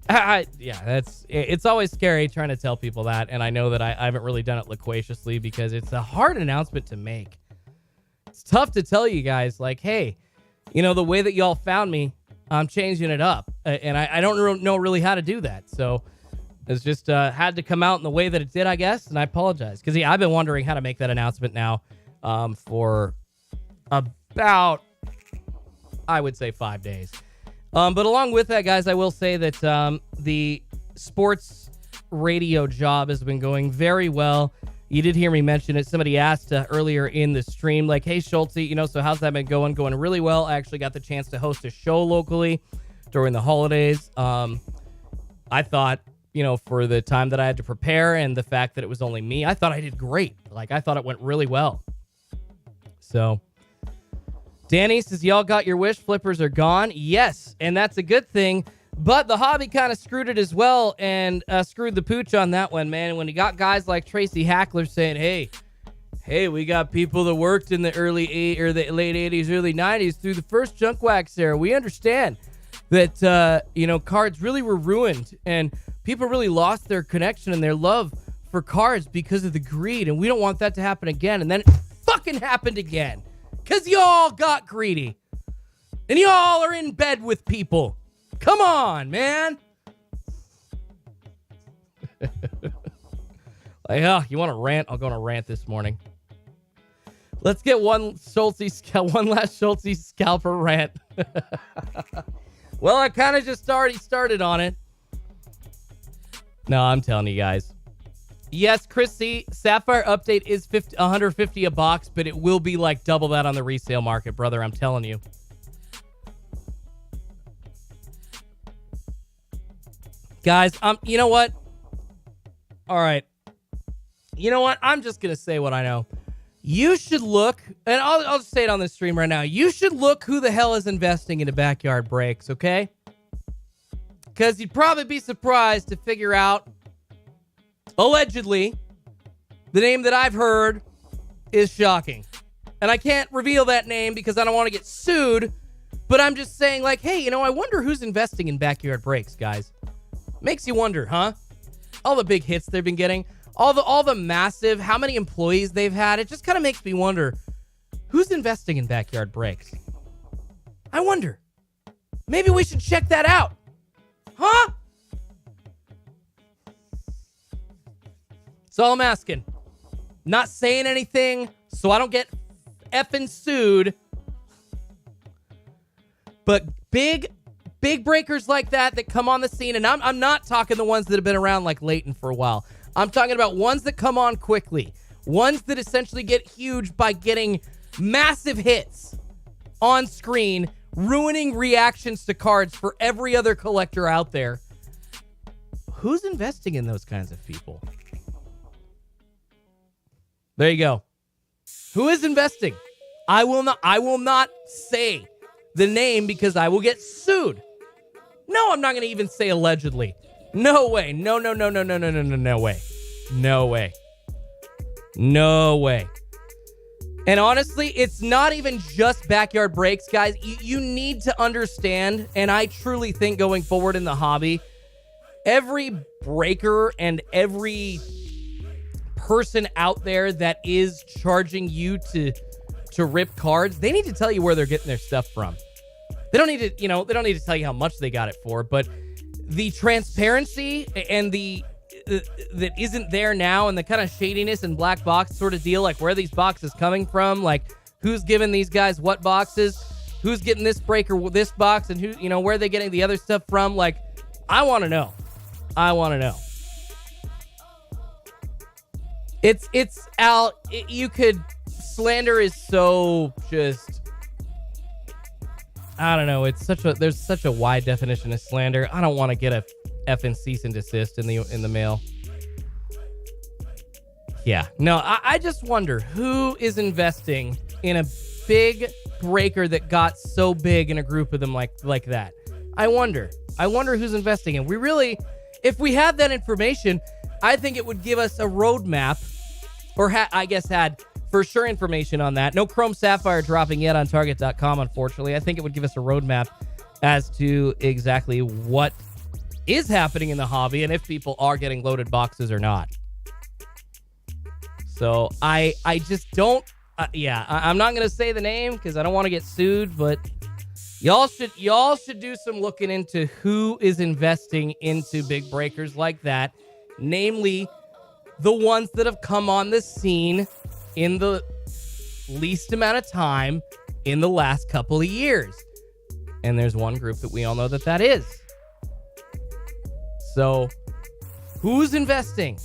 it's always scary trying to tell people that, and I know that I haven't really done it loquaciously because it's a hard announcement to make. It's tough to tell you guys like, hey, the way that y'all found me, I'm changing it up, and I don't know really how to do that. So it's just had to come out in the way that it did, I guess, and I apologize because I've been wondering how to make that announcement now for about, I would say, 5 days. But along with that, guys, I will say that the sports radio job has been going very well. You did hear me mention it. Somebody asked earlier in the stream, like, hey, Schulte, so how's that been going? Going really well. I actually got the chance to host a show locally during the holidays. I thought, for the time that I had to prepare and the fact that it was only me, I thought I did great. Like, I thought it went really well. So Danny says, y'all got your wish, flippers are gone. Yes, and that's a good thing. But the hobby kind of screwed it as well and screwed the pooch on that one, man. When you got guys like Tracy Hackler saying, hey, we got people that worked in the the late 80s, early 90s through the first junk wax era. We understand that, cards really were ruined and people really lost their connection and their love for cards because of the greed. And we don't want that to happen again. And then it fucking happened again. Because y'all got greedy. And y'all are in bed with people. Come on, man. You want to rant? I'll go on a rant this morning. Let's get one last Schulte scalper rant. Well, I kind of just already started on it. No, I'm telling you guys. Yes, Chris C. Sapphire update is $150 a box, but it will be like double that on the resale market, brother. I'm telling you. Guys, you know what? All right. You know what? I'm just going to say what I know. You should look, and I'll just say it on the stream right now. You should look who the hell is investing into backyard breaks, okay? Because you'd probably be surprised to figure out, allegedly, the name that I've heard is shocking. And I can't reveal that name because I don't want to get sued, but I'm just saying, like, hey, I wonder who's investing in backyard breaks, guys. Makes you wonder, huh? All the big hits they've been getting, all the massive, how many employees they've had, it just kind of makes me wonder, who's investing in backyard breaks? I wonder. Maybe we should check that out. Huh? That's all I'm asking. Not saying anything so I don't get effing sued. But big breakers like that come on the scene, and I'm not talking the ones that have been around like Leighton for a while. I'm talking about ones that come on quickly. Ones that essentially get huge by getting massive hits on screen, ruining reactions to cards for every other collector out there. Who's investing in those kinds of people? There you go. Who is investing? I will not say the name because I will get sued. No, I'm not going to even say allegedly. No way. No way. No way. No way. And honestly, it's not even just backyard breaks, guys. You need to understand, and I truly think going forward in the hobby, every breaker and every person out there that is charging you to rip cards, they need to tell you where they're getting their stuff from. They don't need to, they don't need to tell you how much they got it for, but the transparency and that isn't there now, and the kind of shadiness and black box sort of deal, like where these boxes coming from, like who's giving these guys what boxes, who's getting this breaker with this box, and who, where are they getting the other stuff from? Like, I want to know. It's Al. You could slander is so just. I don't know. There's such a wide definition of slander. I don't want to get a effing cease and desist in the mail. Yeah. No, I just wonder who is investing in a big breaker that got so big in a group of them like that. I wonder who's investing in. If we had that information, I think it would give us a roadmap, or had for sure information on that. No Chrome Sapphire dropping yet on Target.com, unfortunately. I think it would give us a roadmap as to exactly what is happening in the hobby and if people are getting loaded boxes or not. So I just don't. I'm not going to say the name because I don't want to get sued, but y'all should do some looking into who is investing into big breakers like that, namely the ones that have come on the scene in the least amount of time in the last couple of years. And there's one group that we all know that is. So, who's investing?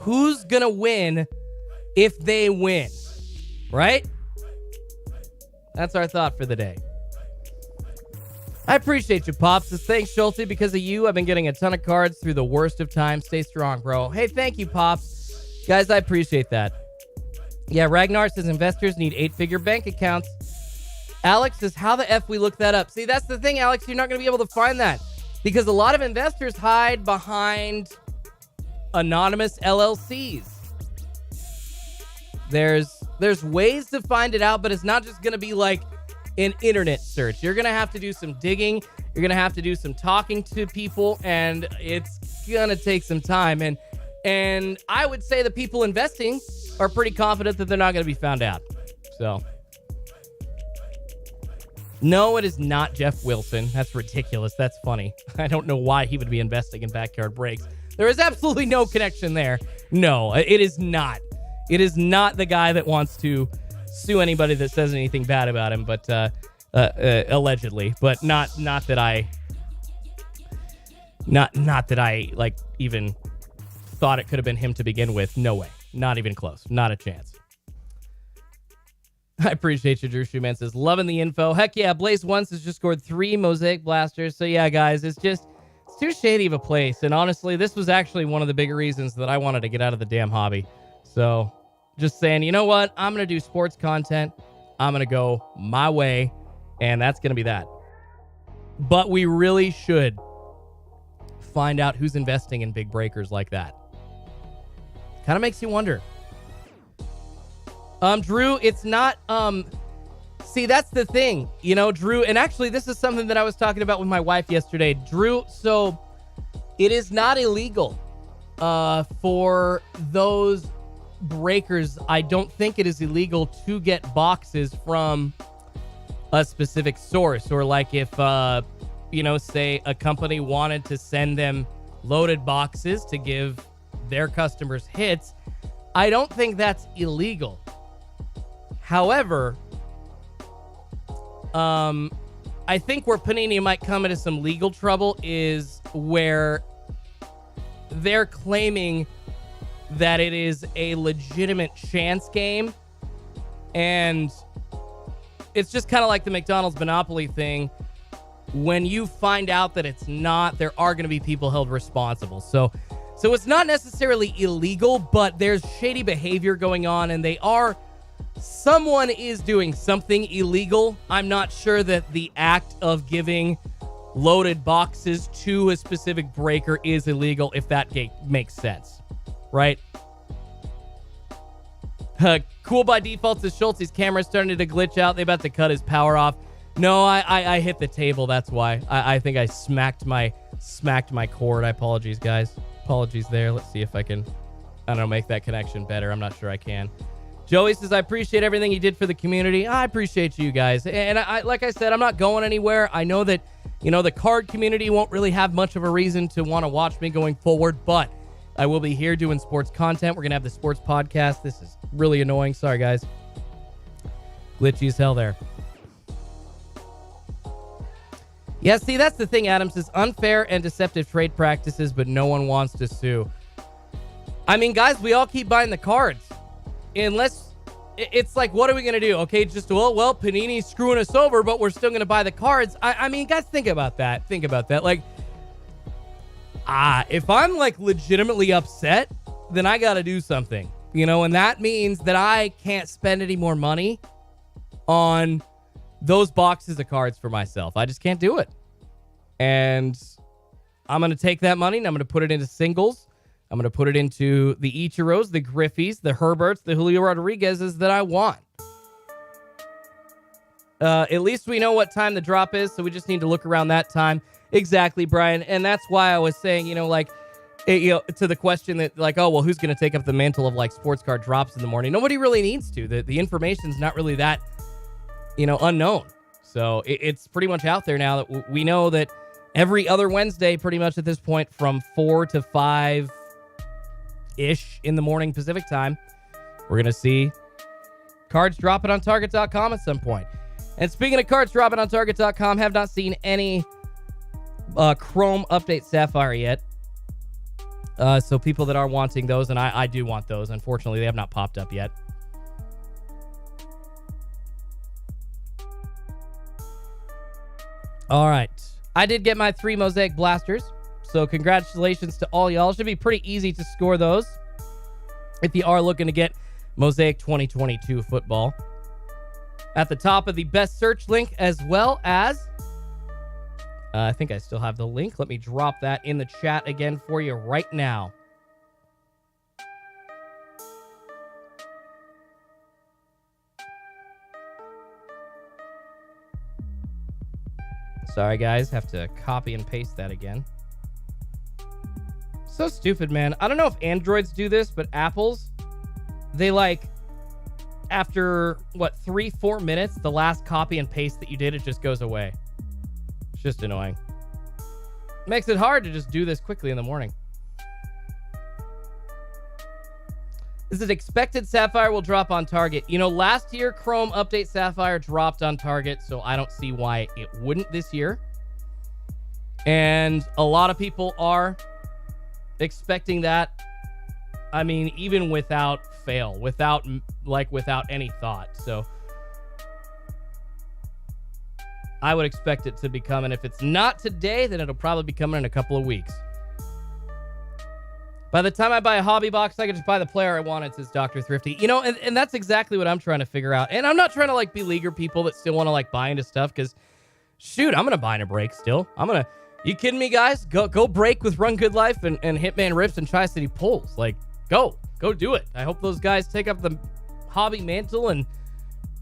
Who's gonna win if they win? Right? That's our thought for the day. I appreciate you, Pops. Thanks, Schulte. Because of you, I've been getting a ton of cards through the worst of times. Stay strong, bro. Hey, thank you, Pops. Guys, I appreciate that. Yeah, Ragnar says investors need 8-figure bank accounts. Alex says, how the F we look that up? See, that's the thing, Alex. You're not going to be able to find that because a lot of investors hide behind anonymous LLCs. There's ways to find it out, but it's not just going to be like an internet search. You're going to have to do some digging. You're going to have to do some talking to people, and it's going to take some time. And I would say the people investing are pretty confident that they're not going to be found out. So, no, it is not Jeff Wilson. That's ridiculous. That's funny. I don't know why he would be investing in backyard breaks. There is absolutely no connection there. No, it is not. It is not the guy that wants to sue anybody that says anything bad about him, but allegedly. But not that I like even thought it could have been him to begin with. No way. Not even close. Not a chance. I appreciate you, Drew Shoeman says, loving the info. Heck yeah, Blaze Once has just scored 3 Mosaic Blasters. So yeah, guys, it's too shady of a place. And honestly, this was actually one of the bigger reasons that I wanted to get out of the damn hobby. So just saying, you know what? I'm going to do sports content. I'm going to go my way. And that's going to be that. But we really should find out who's investing in big breakers like that. Kind of makes you wonder. Drew, it's not, see, that's the thing, Drew, and actually this is something that I was talking about with my wife yesterday. Drew, so it is not illegal, for those breakers. I don't think it is illegal to get boxes from a specific source, or like if, say a company wanted to send them loaded boxes to give their customers hits. I don't think that's illegal. However, I think where Panini might come into some legal trouble is where they're claiming that it is a legitimate chance game. And it's just kind of like the McDonald's Monopoly thing. When you find out that it's not, there are going to be people held responsible. So it's not necessarily illegal, but there's shady behavior going on, and someone is doing something illegal. I'm not sure that the act of giving loaded boxes to a specific breaker is illegal, if that makes sense, right? Cool by default says Schultz's camera's starting to glitch out. They about to cut his power off. No, I hit the table. That's why. I think I smacked my cord. I apologize, guys. Apologies there. Let's see if I can, I don't know, make that connection better. I'm not sure I can. Joey says, I appreciate everything you did for the community. I appreciate you guys. And I like I said, I'm not going anywhere. I know that, the card community won't really have much of a reason to want to watch me going forward, but I will be here doing sports content. We're going to have the sports podcast. This is really annoying. Sorry, guys. Glitchy as hell there. Yeah, see, that's the thing, Adam says. Unfair and deceptive trade practices, but no one wants to sue. I mean, guys, we all keep buying the cards. Unless, it's like, what are we going to do? Okay, just, well, Panini's screwing us over, but we're still going to buy the cards. I mean, guys, think about that. Think about that. Like, if I'm, like, legitimately upset, then I got to do something. And that means that I can't spend any more money on those boxes of cards for myself. I just can't do it. And I'm going to take that money and I'm going to put it into singles. I'm going to put it into the Ichiros, the Griffeys, the Herberts, the Julio Rodriguez's that I want. At least we know what time the drop is, so we just need to look around that time. Exactly, Brian. And that's why I was saying, to the question that, like, oh, well, who's going to take up the mantle of, like, sports card drops in the morning? Nobody really needs to. The information's not really that unknown. So it's pretty much out there now that we know that every other Wednesday, pretty much at this point, from 4 to 5-ish in the morning Pacific time, we're going to see cards dropping on Target.com at some point. And speaking of cards dropping on Target.com, have not seen any Chrome Update Sapphire yet. So people that are wanting those, and I do want those. Unfortunately, they have not popped up yet. All right. I did get my 3 Mosaic Blasters, so congratulations to all y'all. It should be pretty easy to score those if you are looking to get Mosaic 2022 football. At the top of the best search link, as well as, I think I still have the link. Let me drop that in the chat again for you right now. Sorry, guys. Have to copy and paste that again. So stupid, man. I don't know if Androids do this, but Apple's, they after, 3-4 minutes, the last copy and paste that you did, it just goes away. It's just annoying. Makes it hard to just do this quickly in the morning. Is it expected Sapphire will drop on Target? Last year, Chrome Update Sapphire dropped on Target, so I don't see why it wouldn't this year. And a lot of people are expecting that. I mean, even without fail, without any thought. So I would expect it to be coming. If it's not today, then it'll probably be coming in a couple of weeks. By the time I buy a hobby box, I can just buy the player I wanted, says Dr. Thrifty. And that's exactly what I'm trying to figure out. And I'm not trying to, beleaguer people that still want to, buy into stuff, because, shoot, I'm going to buy in a break still. You kidding me, guys? Go break with Run Good Life and Hitman Rips and Tri-City Pulls. Go do it. I hope those guys take up the hobby mantle and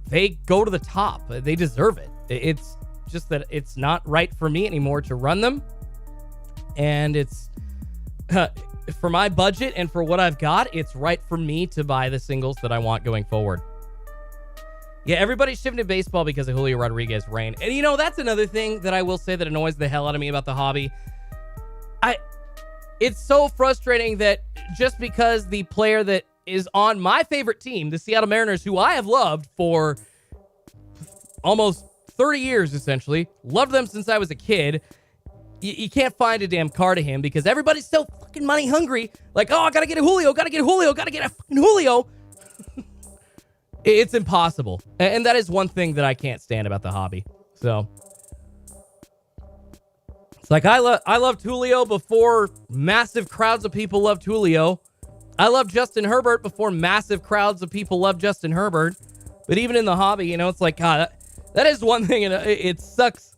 they go to the top. They deserve it. It's just that it's not right for me anymore to run them. And it's... for my budget and for what I've got, it's right for me to buy the singles that I want going forward. Yeah, everybody's shifting to baseball because of Julio Rodriguez reign. And that's another thing that I will say that annoys the hell out of me about the hobby. It's so frustrating that just because the player that is on my favorite team, the Seattle Mariners, who I have loved for almost 30 years, essentially, loved them since I was a kid, you can't find a damn card of him because everybody's so fucking money hungry. I gotta get a Julio, gotta get a fucking Julio. It's impossible. And that is one thing that I can't stand about the hobby. So it's I loved Julio before massive crowds of people loved Julio. I loved Justin Herbert before massive crowds of people loved Justin Herbert. But even in the hobby, it's God, that is one thing, and it sucks.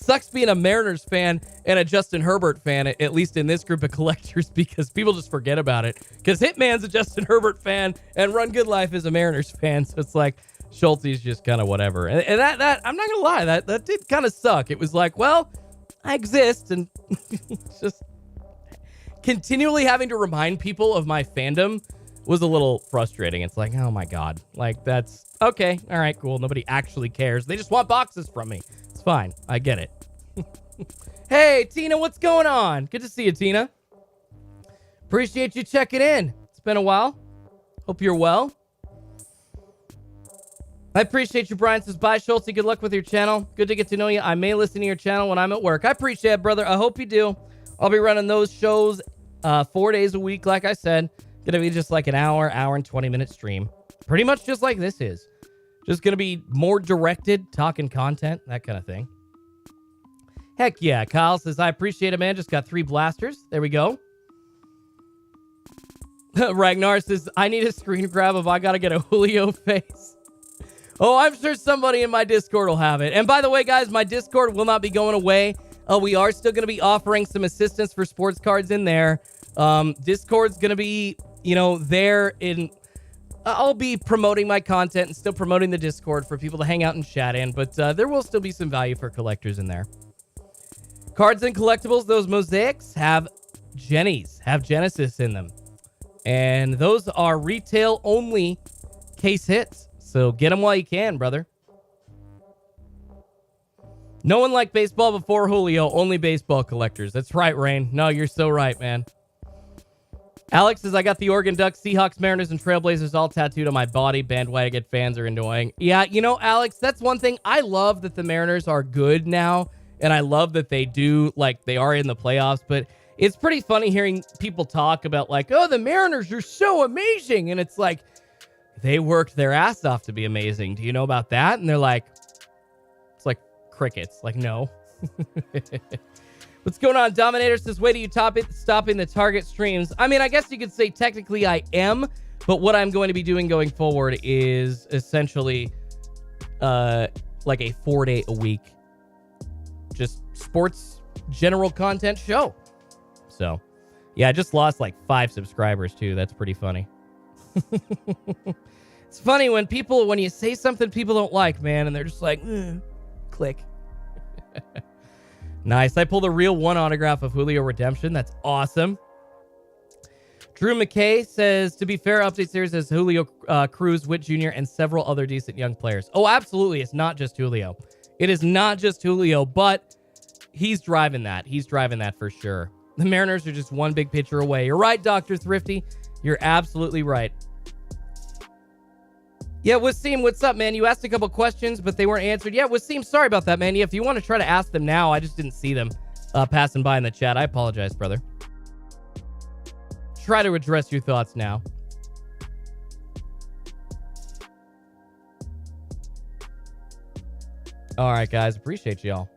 Sucks being a Mariners fan and a Justin Herbert fan, at least in this group of collectors, because people just forget about it. Because Hitman's a Justin Herbert fan and Run Good Life is a Mariners fan. So it's like Schultzy's just kind of whatever. And that I'm not gonna lie, that did kind of suck. It was like, well, I exist, and just continually having to remind people of my fandom was a little frustrating. It's like, oh my God, like that's okay. All right, cool. Nobody actually cares. They just want boxes from me. It's fine. I get it. Hey, Tina, what's going on? Good to see you, Tina. Appreciate you checking in. It's been a while. Hope you're well. I appreciate you, Brian. Says, bye, Schultzy. Good luck with your channel. Good to get to know you. I may listen to your channel when I'm at work. I appreciate it, brother. I hope you do. I'll be running those shows 4 days a week, like I said. Gonna be just like an hour and 20-minute stream. Pretty much just like this is. Just gonna be more directed, talking content, that kind of thing. Heck yeah. Kyle says, I appreciate it, man. Just got 3 blasters. There we go. Ragnar says, I need a screen grab if I gotta get a Julio face. Oh, I'm sure somebody in my Discord will have it. And by the way, guys, my Discord will not be going away. We are still going to be offering some assistance for sports cards in there. Discord's going to be, there in... I'll be promoting my content and still promoting the Discord for people to hang out and chat in. But there will still be some value for collectors in there. Cards and collectibles, those mosaics have Jennies, have Genesis in them. And those are retail-only case hits. So get them while you can, brother. No one liked baseball before Julio. Only baseball collectors. That's right, Rain. No, you're so right, man. Alex says, I got the Oregon Ducks, Seahawks, Mariners, and Trailblazers all tattooed on my body. Bandwagon fans are annoying. Yeah, Alex, that's one thing. I love that the Mariners are good now. And I love that they do, like, they are in the playoffs. But it's pretty funny hearing people talk about, like, oh, the Mariners are so amazing. And it's like, they worked their ass off to be amazing. Do you know about that? And they're like, it's like crickets. Like, no. What's going on? Dominator says, wait, do you stopping the target streams? I mean, I guess you could say technically I am, but what I'm going to be doing going forward is essentially like a 4-day-a-week just sports general content show. So, yeah, I just lost like 5 subscribers too. That's pretty funny. It's funny when you say something people don't like, man, and they're just like, click. Nice. I pulled a real 1 autograph of Julio Redemption. That's awesome. Drew McKay says, to be fair, update series has Julio, Cruz, Witt Jr., and several other decent young players. Oh, absolutely. It's not just Julio. It is not just Julio, but he's driving that. He's driving that for sure. The Mariners are just one big pitcher away. You're right, Dr. Thrifty. You're absolutely right. Yeah, Wasim, what's up, man? You asked a couple questions, but they weren't answered. Yeah, Wasim, sorry about that, man. If you want to try to ask them now, I just didn't see them passing by in the chat. I apologize, brother. Try to address your thoughts now. All right, guys. Appreciate y'all.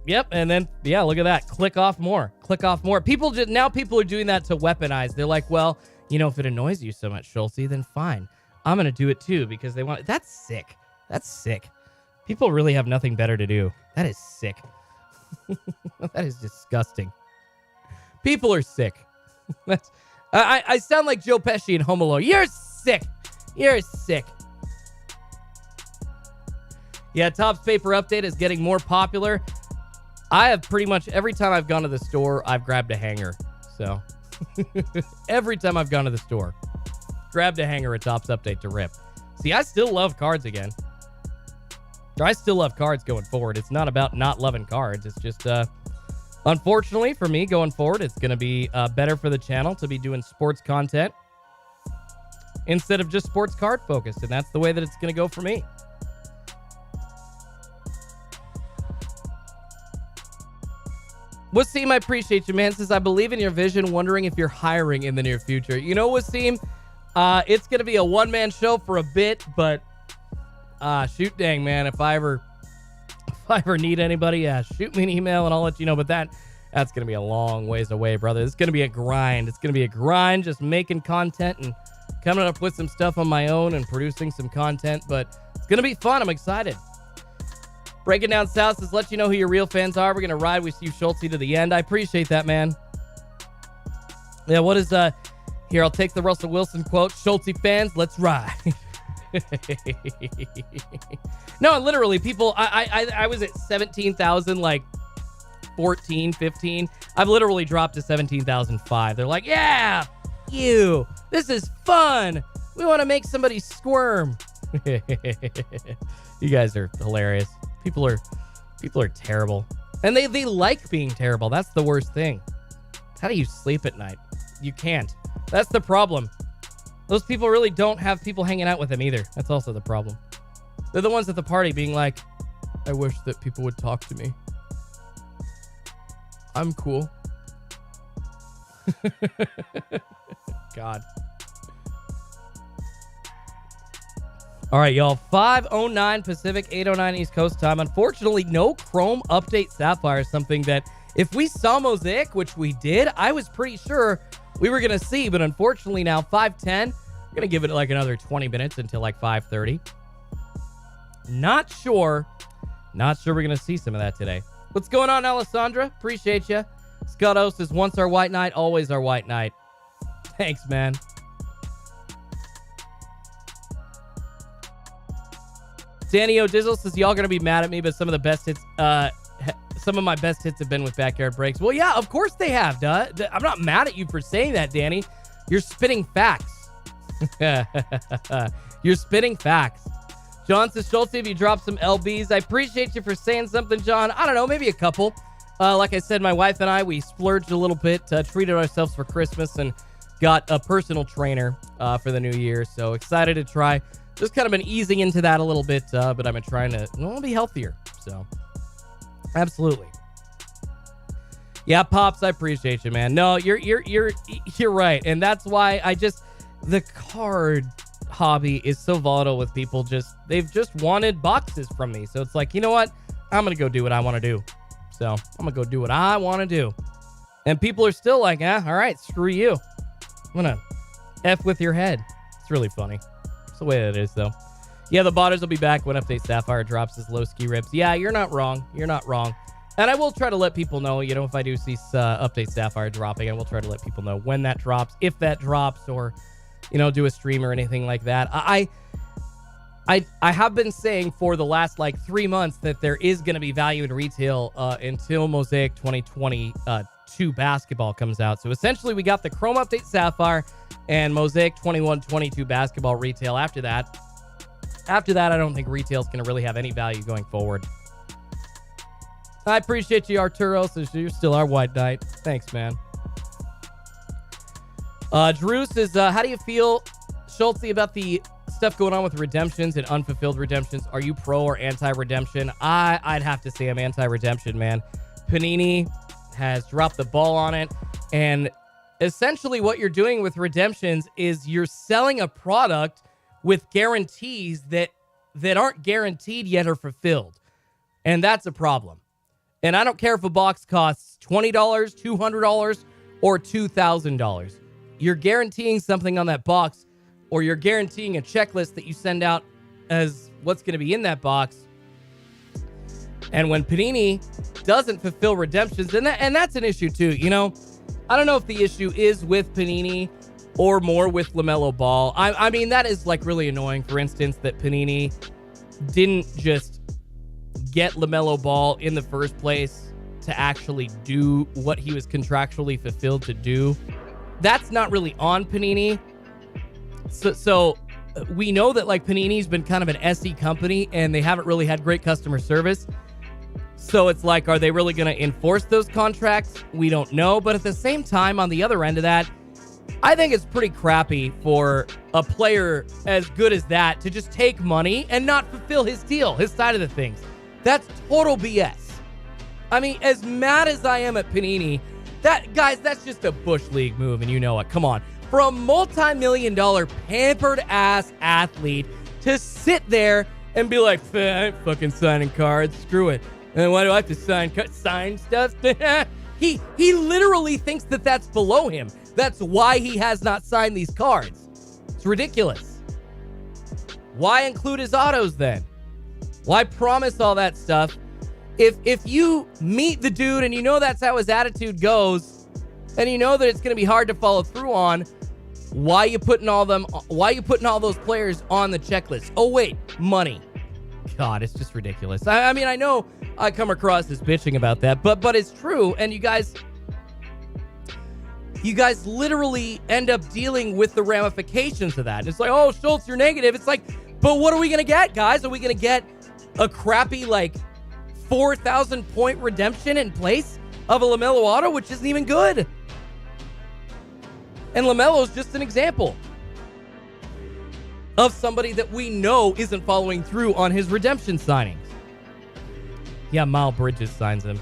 Yep, and then, yeah, look at that. Click off more. Click off more. Now people are doing that to weaponize. They're like, well, if it annoys you so much, Schultzy, then fine. I'm going to do it too because they want it. That's sick. That's sick. People really have nothing better to do. That is sick. That is disgusting. People are sick. I sound like Joe Pesci in Home Alone. You're sick. You're sick. Yeah, Topps Paper Update is getting more popular. I have pretty much every time I've gone to the store, I've grabbed a hanger. So every time I've gone to the store, grabbed a hanger at Topps Update to rip. See, I still love cards again. I still love cards going forward. It's not about not loving cards. It's just, unfortunately for me going forward, it's going to be better for the channel to be doing sports content instead of just sports card focused. And that's the way that it's going to go for me. Wasim, I appreciate you, man. Says, I believe in your vision, wondering if you're hiring in the near future. Wasim, it's going to be a one-man show for a bit, but shoot dang, man. If I ever need anybody, shoot me an email and I'll let you know. But that's going to be a long ways away, brother. It's going to be a grind. It's going to be a grind just making content and coming up with some stuff on my own and producing some content. But it's going to be fun. I'm excited. Breaking Down South says, let you know who your real fans are. We're going to ride with you, Schultzy, to the end. I appreciate that, man. Yeah, what is, here, I'll take the Russell Wilson quote. Schultzy fans, let's ride. No, literally, people, I was at 17,000, like, 14, 15. I've literally dropped to 17,005. They're like, yeah, you, this is fun. We want to make somebody squirm. You guys are hilarious. People are terrible. And they like being terrible. That's the worst thing. How do you sleep at night? You can't. That's the problem. Those people really don't have people hanging out with them either. That's also the problem. They're the ones at the party being like, I wish that people would talk to me. I'm cool. God. All right, y'all. 5:09 Pacific, 8:09 East Coast time. Unfortunately, no Chrome Update Sapphire. Something that if we saw Mosaic, which we did, I was pretty sure we were going to see. But unfortunately now, 5:10, we're going to give it like another 20 minutes until like 5:30. Not sure we're going to see some of that today. What's going on, Alessandra? Appreciate you. Scotto says, once our white knight, always our white knight. Thanks, man. Danny O'Dizzle says, y'all going to be mad at me, but some of the best hits, some of my best hits have been with backyard breaks. Well, yeah, of course they have, duh. I'm not mad at you for saying that, Danny. You're spitting facts. You're spitting facts. John says, Schultz, if you drop some LBs, I appreciate you for saying something, John. I don't know, maybe a couple. Like I said, my wife and I, we splurged a little bit, treated ourselves for Christmas, and got a personal trainer for the new year. So excited to try. Just kind of been easing into that a little bit, but I've been trying to be healthier. So, absolutely. Yeah, Pops, I appreciate you, man. No, you're right, and that's why the card hobby is so volatile with people. They've just wanted boxes from me, so it's like, you know what? I'm gonna go do what I want to do. So I'm gonna go do what I want to do, and people are still like, all right, screw you. I'm gonna F with your head. It's really funny. The way that it is, though. Yeah, the botters will be back when Update Sapphire drops his low ski rips. Yeah, you're not wrong. You're not wrong. And I will try to let people know, if I do see Update Sapphire dropping, I will try to let people know when that drops, if that drops, or, do a stream or anything like that. I have been saying for the last, 3 months that there is going to be value in retail until Mosaic 2022 basketball comes out. So essentially, we got the Chrome Update Sapphire and Mosaic 21-22 basketball retail. After that, I don't think retail's going to really have any value going forward. I appreciate you, Arturo. So you're still our white knight. Thanks, man. Drew says, how do you feel, Schultz, about the stuff going on with redemptions and unfulfilled redemptions? Are you pro or anti-redemption? I'd have to say I'm anti-redemption, man. Panini has dropped the ball on it, and essentially what you're doing with redemptions is you're selling a product with guarantees that aren't guaranteed yet or fulfilled. And that's a problem. And I don't care if a box costs $20, $200, or $2,000. You're guaranteeing something on that box, or you're guaranteeing a checklist that you send out as what's going to be in that box. And when Panini doesn't fulfill redemptions, and that's an issue too, I don't know if the issue is with Panini or more with LaMelo Ball. I mean, that is really annoying, for instance, that Panini didn't just get LaMelo Ball in the first place to actually do what he was contractually fulfilled to do. That's not really on Panini. So we know that Panini's been kind of an SE company and they haven't really had great customer service. So it's are they really going to enforce those contracts? We don't know. But at the same time, on the other end of that, I think it's pretty crappy for a player as good as that to just take money and not fulfill his deal, his side of the things. That's total BS. I mean, as mad as I am at Panini, that's just a Bush League move, and you know it. Come on. For a multi-million-dollar pampered-ass athlete to sit there and be like, I ain't fucking signing cards. Screw it. And why do I have to sign stuff? He literally thinks that that's below him. That's why he has not signed these cards. It's ridiculous. Why include his autos then? Why promise all that stuff if you meet the dude and you know that's how his attitude goes, and you know that it's going to be hard to follow through on? Why you putting all those players on the checklist? Oh wait, money. God, it's just ridiculous. I mean, I know I come across as bitching about that, but it's true, and you guys literally end up dealing with the ramifications of that. It's like, oh, Schultz, you're negative. It's like, but what are we gonna get, guys? Are we gonna get a crappy 4,000 point redemption in place of a LaMelo auto, which isn't even good? And LaMelo's just an example of somebody that we know isn't following through on his redemption signings. Yeah, Miles Bridges signs him.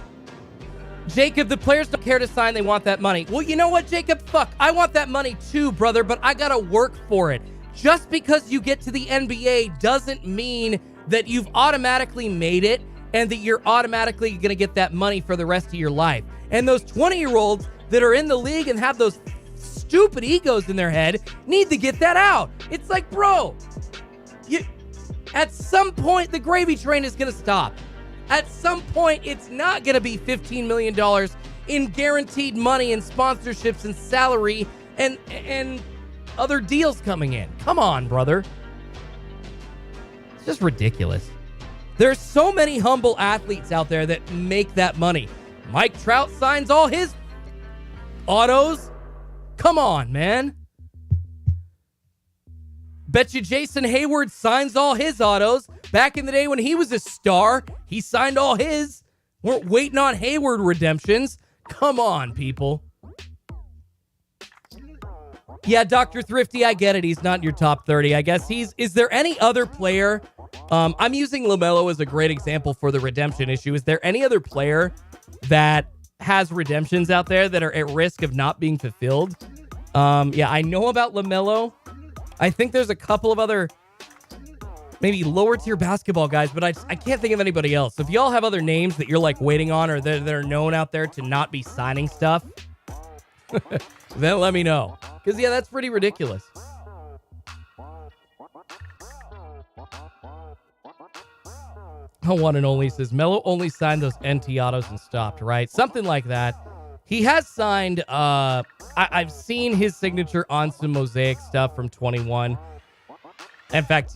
Jacob, the players don't care to sign. They want that money. Well, you know what, Jacob? Fuck, I want that money too, brother, but I gotta work for it. Just because you get to the NBA doesn't mean that you've automatically made it and that you're automatically gonna get that money for the rest of your life. And those 20-year-olds that are in the league and have those stupid egos in their head need to get that out. It's like, bro, at some point the gravy train is gonna stop. At some point, it's not going to be $15 million in guaranteed money and sponsorships and salary and other deals coming in. Come on, brother. It's just ridiculous. There's so many humble athletes out there that make that money. Mike Trout signs all his autos. Come on, man. Bet you Jason Hayward signs all his autos. Back in the day when he was a star, he signed all his. We're waiting on Hayward redemptions. Come on, people. Yeah, Dr. Thrifty, I get it. He's not in your top 30. I guess is there any other player? I'm using LaMelo as a great example for the redemption issue. Is there any other player that has redemptions out there that are at risk of not being fulfilled? Yeah, I know about LaMelo. I think there's a couple of other maybe lower tier basketball guys, but I can't think of anybody else. So if y'all have other names that you're waiting on or that are known out there to not be signing stuff, then let me know. Because, yeah, that's pretty ridiculous. One and only says, Melo only signed those NT autos and stopped, right? Something like that. He has signed, I've seen his signature on some Mosaic stuff from 21. In fact,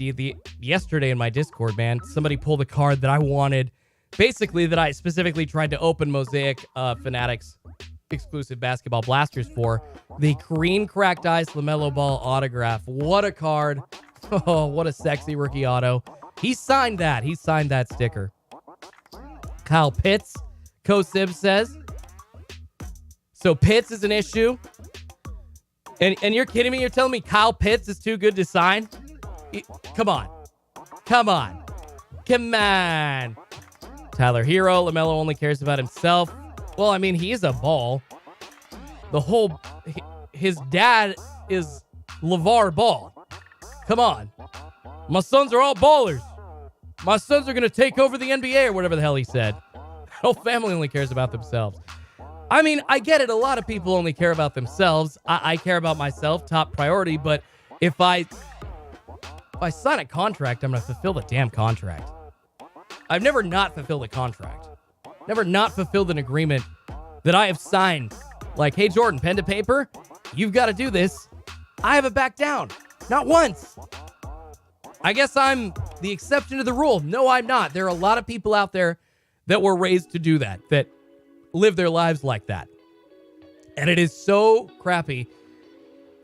yesterday in my Discord, man, somebody pulled a card that I wanted, basically that I specifically tried to open Mosaic Fanatics exclusive basketball blasters for. The green cracked ice LaMelo Ball autograph. What a card. Oh, what a sexy rookie auto. He signed that. He signed that sticker. Kyle Pitts, Co-Sib says. So Pitts is an issue. And you're kidding me? You're telling me Kyle Pitts is too good to sign? Come on. Come on. Come on. Tyler Hero, LaMelo only cares about himself. Well, I mean, he is a ball. His dad is LeVar Ball. Come on. My sons are all ballers. My sons are going to take over the NBA or whatever the hell he said. Whole family only cares about themselves. I mean, I get it. A lot of people only care about themselves. I care about myself, top priority. But if I sign a contract, I'm going to fulfill the damn contract. I've never not fulfilled a contract. Never not fulfilled an agreement that I have signed. Like, hey, Jordan, pen to paper, you've got to do this. I haven't backed down. Not once. I guess I'm the exception to the rule. No, I'm not. There are a lot of people out there that were raised to do that live their lives like that. And it is so crappy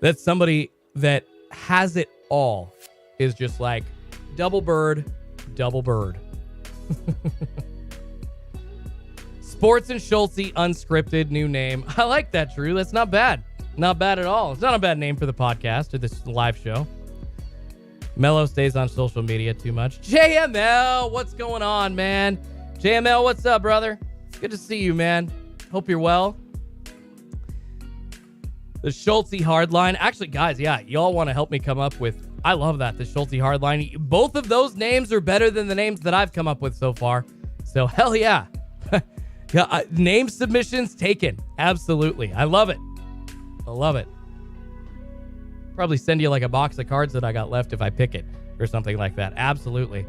that somebody that has it all is just like, double bird, double bird. Sports and Schultzy Unscripted, new name. I like that, Drew. That's not bad. Not bad at all. It's not a bad name for the podcast or this live show. Mello stays on social media too much. JML, what's going on, man? JML, what's up, brother? Good to see you, man. Hope you're well. The Schultzy Hardline. Actually, guys, yeah, y'all want to help me come up with... I love that, the Schultzy Hardline. Both of those names are better than the names that I've come up with so far. So, hell yeah. Yeah, name submissions taken. Absolutely. I love it. I love it. Probably send you like a box of cards that I got left if I pick it or something like that. Absolutely.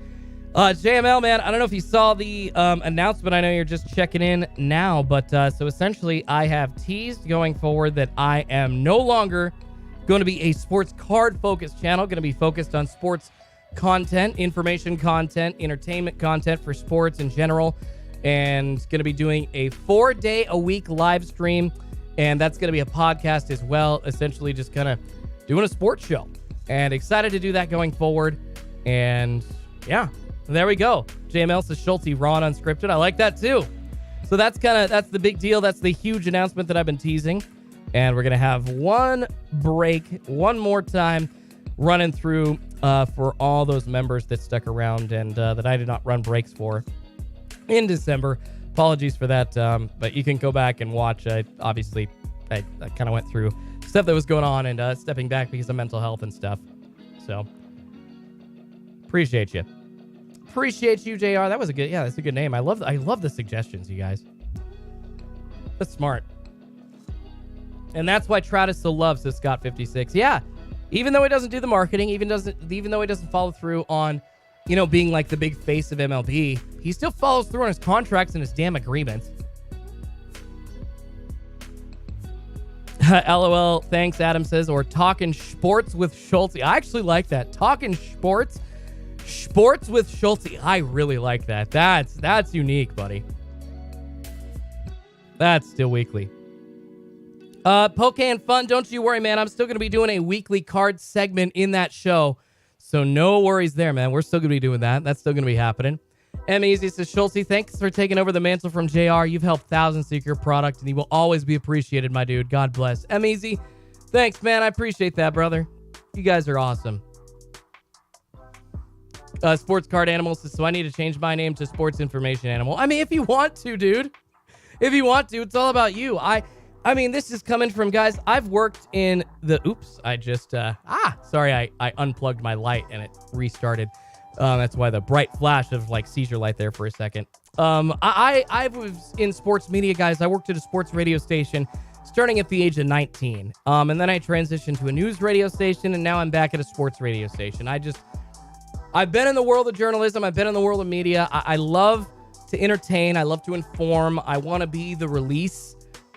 JML, man, I don't know if you saw the announcement. I know you're just checking in now, but so essentially I have teased going forward that I am no longer going to be a sports card focused channel, going to be focused on sports content, information content, entertainment content for sports in general, and going to be doing a 4-day-a-week live stream, and that's going to be a podcast as well, essentially just kind of doing a sports show, and excited to do that going forward. And yeah, there we go. JML says Schulte raw and unscripted. I like that too. So that's the big deal. That's the huge announcement that I've been teasing. And we're going to have one break one more time running through for all those members that stuck around and that I did not run breaks for in December. Apologies for that. But you can go back and watch. Obviously, I kind of went through stuff that was going on and stepping back because of mental health and stuff. So appreciate you. Appreciate you, JR. That's a good name. I love the suggestions, you guys. That's smart. And that's why Travis so loves this Scott 56. Yeah. Even though he doesn't do the marketing, even though he doesn't follow through on, being like the big face of MLB, he still follows through on his contracts and his damn agreements. LOL. Thanks, Adam says, or talking sports with Schulte. I actually like that. Talking sports with Schulte. I really like that. That's unique, buddy. That's still weekly. POKÉMON fun. Don't you worry, man. I'm still going to be doing a weekly card segment in that show. So no worries there, man. We're still going to be doing that. That's still going to be happening. M-Easy says, Schulte, thanks for taking over the mantle from JR. You've helped thousands seek your product, and you will always be appreciated, my dude. God bless. M-Easy, thanks, man. I appreciate that, brother. You guys are awesome. Sports Card Animal says, so I need to change my name to Sports Information Animal. I mean, if you want to, dude. If you want to, it's all about you. I mean, this is coming from, guys, I've worked in the... Oops, I just... sorry, I unplugged my light and it restarted. That's why the bright flash of, seizure light there for a second. I was in sports media, guys. I worked at a sports radio station starting at the age of 19. And then I transitioned to a news radio station, and now I'm back at a sports radio station. I've been in the world of journalism. I've been in the world of media. I love to entertain. I love to inform. I want to be the release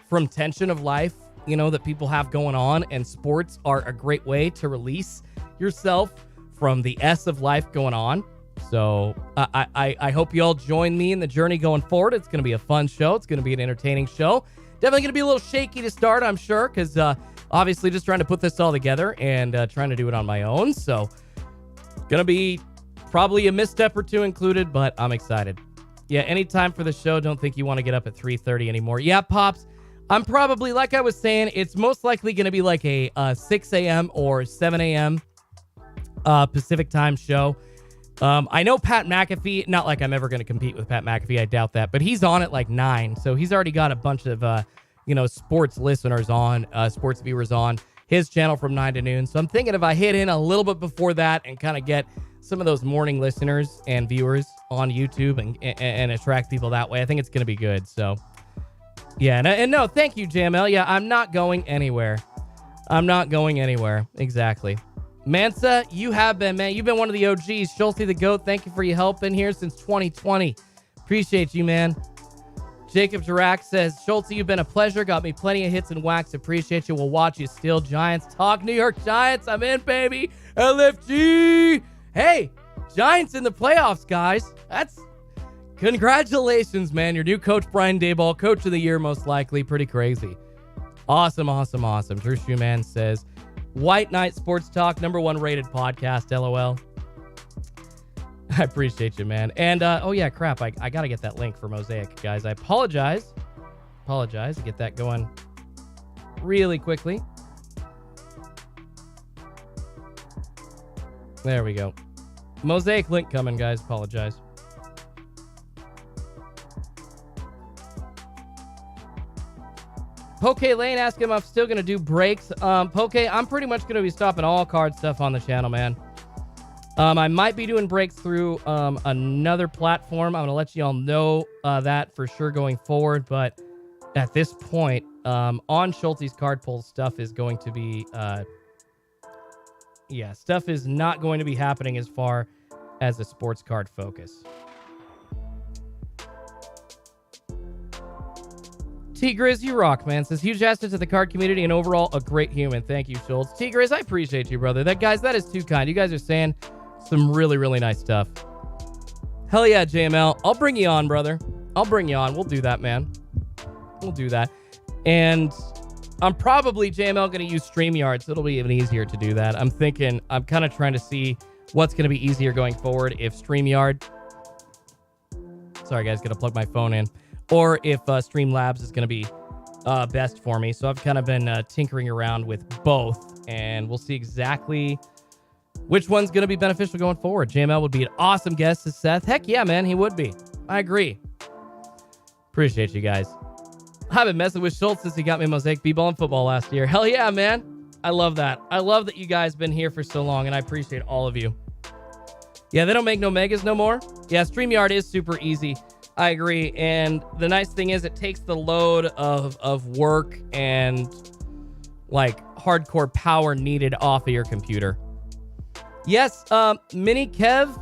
from tension of life, that people have going on, and sports are a great way to release yourself from the S of life going on. So I hope you all join me in the journey going forward. It's going to be a fun show. It's going to be an entertaining show. Definitely going to be a little shaky to start, I'm sure, because obviously just trying to put this all together and trying to do it on my own. So going to be probably a misstep or two included, but I'm excited. Yeah, anytime for the show. Don't think you want to get up at 3:30 anymore. Yeah, Pops. I'm probably, like I was saying, it's most likely going to be like a 6 a.m. or 7 a.m. Pacific time show. I know Pat McAfee, not like I'm ever going to compete with Pat McAfee. I doubt that. But he's on at 9. So he's already got a bunch of, sports listeners on, sports viewers on his channel from 9 to noon. So I'm thinking if I hit in a little bit before that and kind of get some of those morning listeners and viewers on YouTube and attract people that way, I think it's going to be good. So... yeah, and no, thank you, JML. Yeah, I'm not going anywhere. Exactly. Mansa, you have been, man. You've been one of the OGs. Schulte the GOAT, thank you for your help in here since 2020. Appreciate you, man. Jacob Jirac says, Schulte, you've been a pleasure. Got me plenty of hits and wax. Appreciate you. We'll watch you still. Giants talk. New York Giants. I'm in, baby. LFG. Hey, Giants in the playoffs, guys. Congratulations, man. Your new coach, Brian Daboll, coach of the year, most likely. Pretty crazy. Awesome. Drew Shoeman says, White Knight Sports Talk, #1 rated podcast, LOL. I appreciate you, man. And, oh yeah, crap. I got to get that link for Mosaic, guys. I apologize. Get that going really quickly. There we go. Mosaic link coming, guys. Apologize. Poké Lane asked him if I'm still going to do breaks. Poké, I'm pretty much going to be stopping all card stuff on the channel, man. I might be doing breaks through another platform. I'm going to let you all know that for sure going forward. But at this point, on Schulte's card pull, stuff is going to be... stuff is not going to be happening as far as a sports card focus. T-Grizz, you rock, man. Says, huge asset to the card community and overall a great human. Thank you, Schultz. T-Grizz, I appreciate you, brother. That is too kind. You guys are saying some really, really nice stuff. Hell yeah, JML. I'll bring you on, brother. I'll bring you on. We'll do that, man. We'll do that. And I'm probably, JML, going to use StreamYard, so it'll be even easier to do that. I'm kind of trying to see what's going to be easier going forward if StreamYard... Sorry, guys, got to plug my phone in. Or if Streamlabs is going to be best for me. So I've kind of been tinkering around with both, and we'll see exactly which one's going to be beneficial going forward. JML would be an awesome guest, says Seth. Heck yeah, man, he would be. I agree. Appreciate you guys. I've been messing with Schultz since he got me Mosaic B-Ball and football last year. Hell yeah, man. I love that. I love that you guys been here for so long, and I appreciate all of you. Yeah, they don't make no megas no more. Yeah, StreamYard is super easy. I agree. And the nice thing is it takes the load of work and like hardcore power needed off of your computer. Yes, Mini Kev.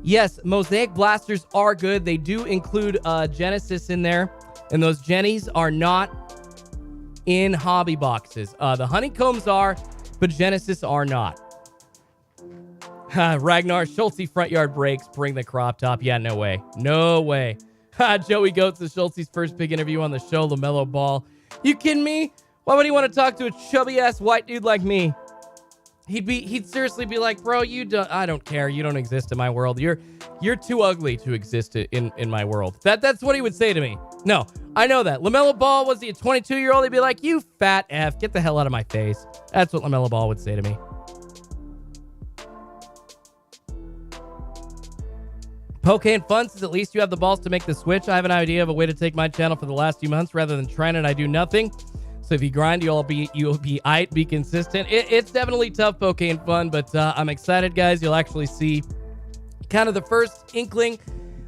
Yes, Mosaic Blasters are good. They do include Genesis in there. And those Jennies are not in hobby boxes. The Honeycombs are, but Genesis are not. Ragnar, Schultzy front yard breaks, bring the crop top. Yeah, no way. No way. Joey Goats, the Schultzy's first big interview on the show, LaMelo Ball. You kidding me? Why would he want to talk to a chubby-ass white dude like me? He'd seriously be like, bro, I don't care. You don't exist in my world. You're too ugly to exist in my world. That's what he would say to me. No, I know that. LaMelo Ball, was he a 22-year-old? He'd be like, you fat F, get the hell out of my face. That's what LaMelo Ball would say to me. Poké Fun says, at least you have the balls to make the switch. I have an idea of a way to take my channel for the last few months. Rather than trying it, I do nothing. So if you grind, you'll be be consistent. It's definitely tough, Poké Fun, but I'm excited, guys. You'll actually see kind of the first inkling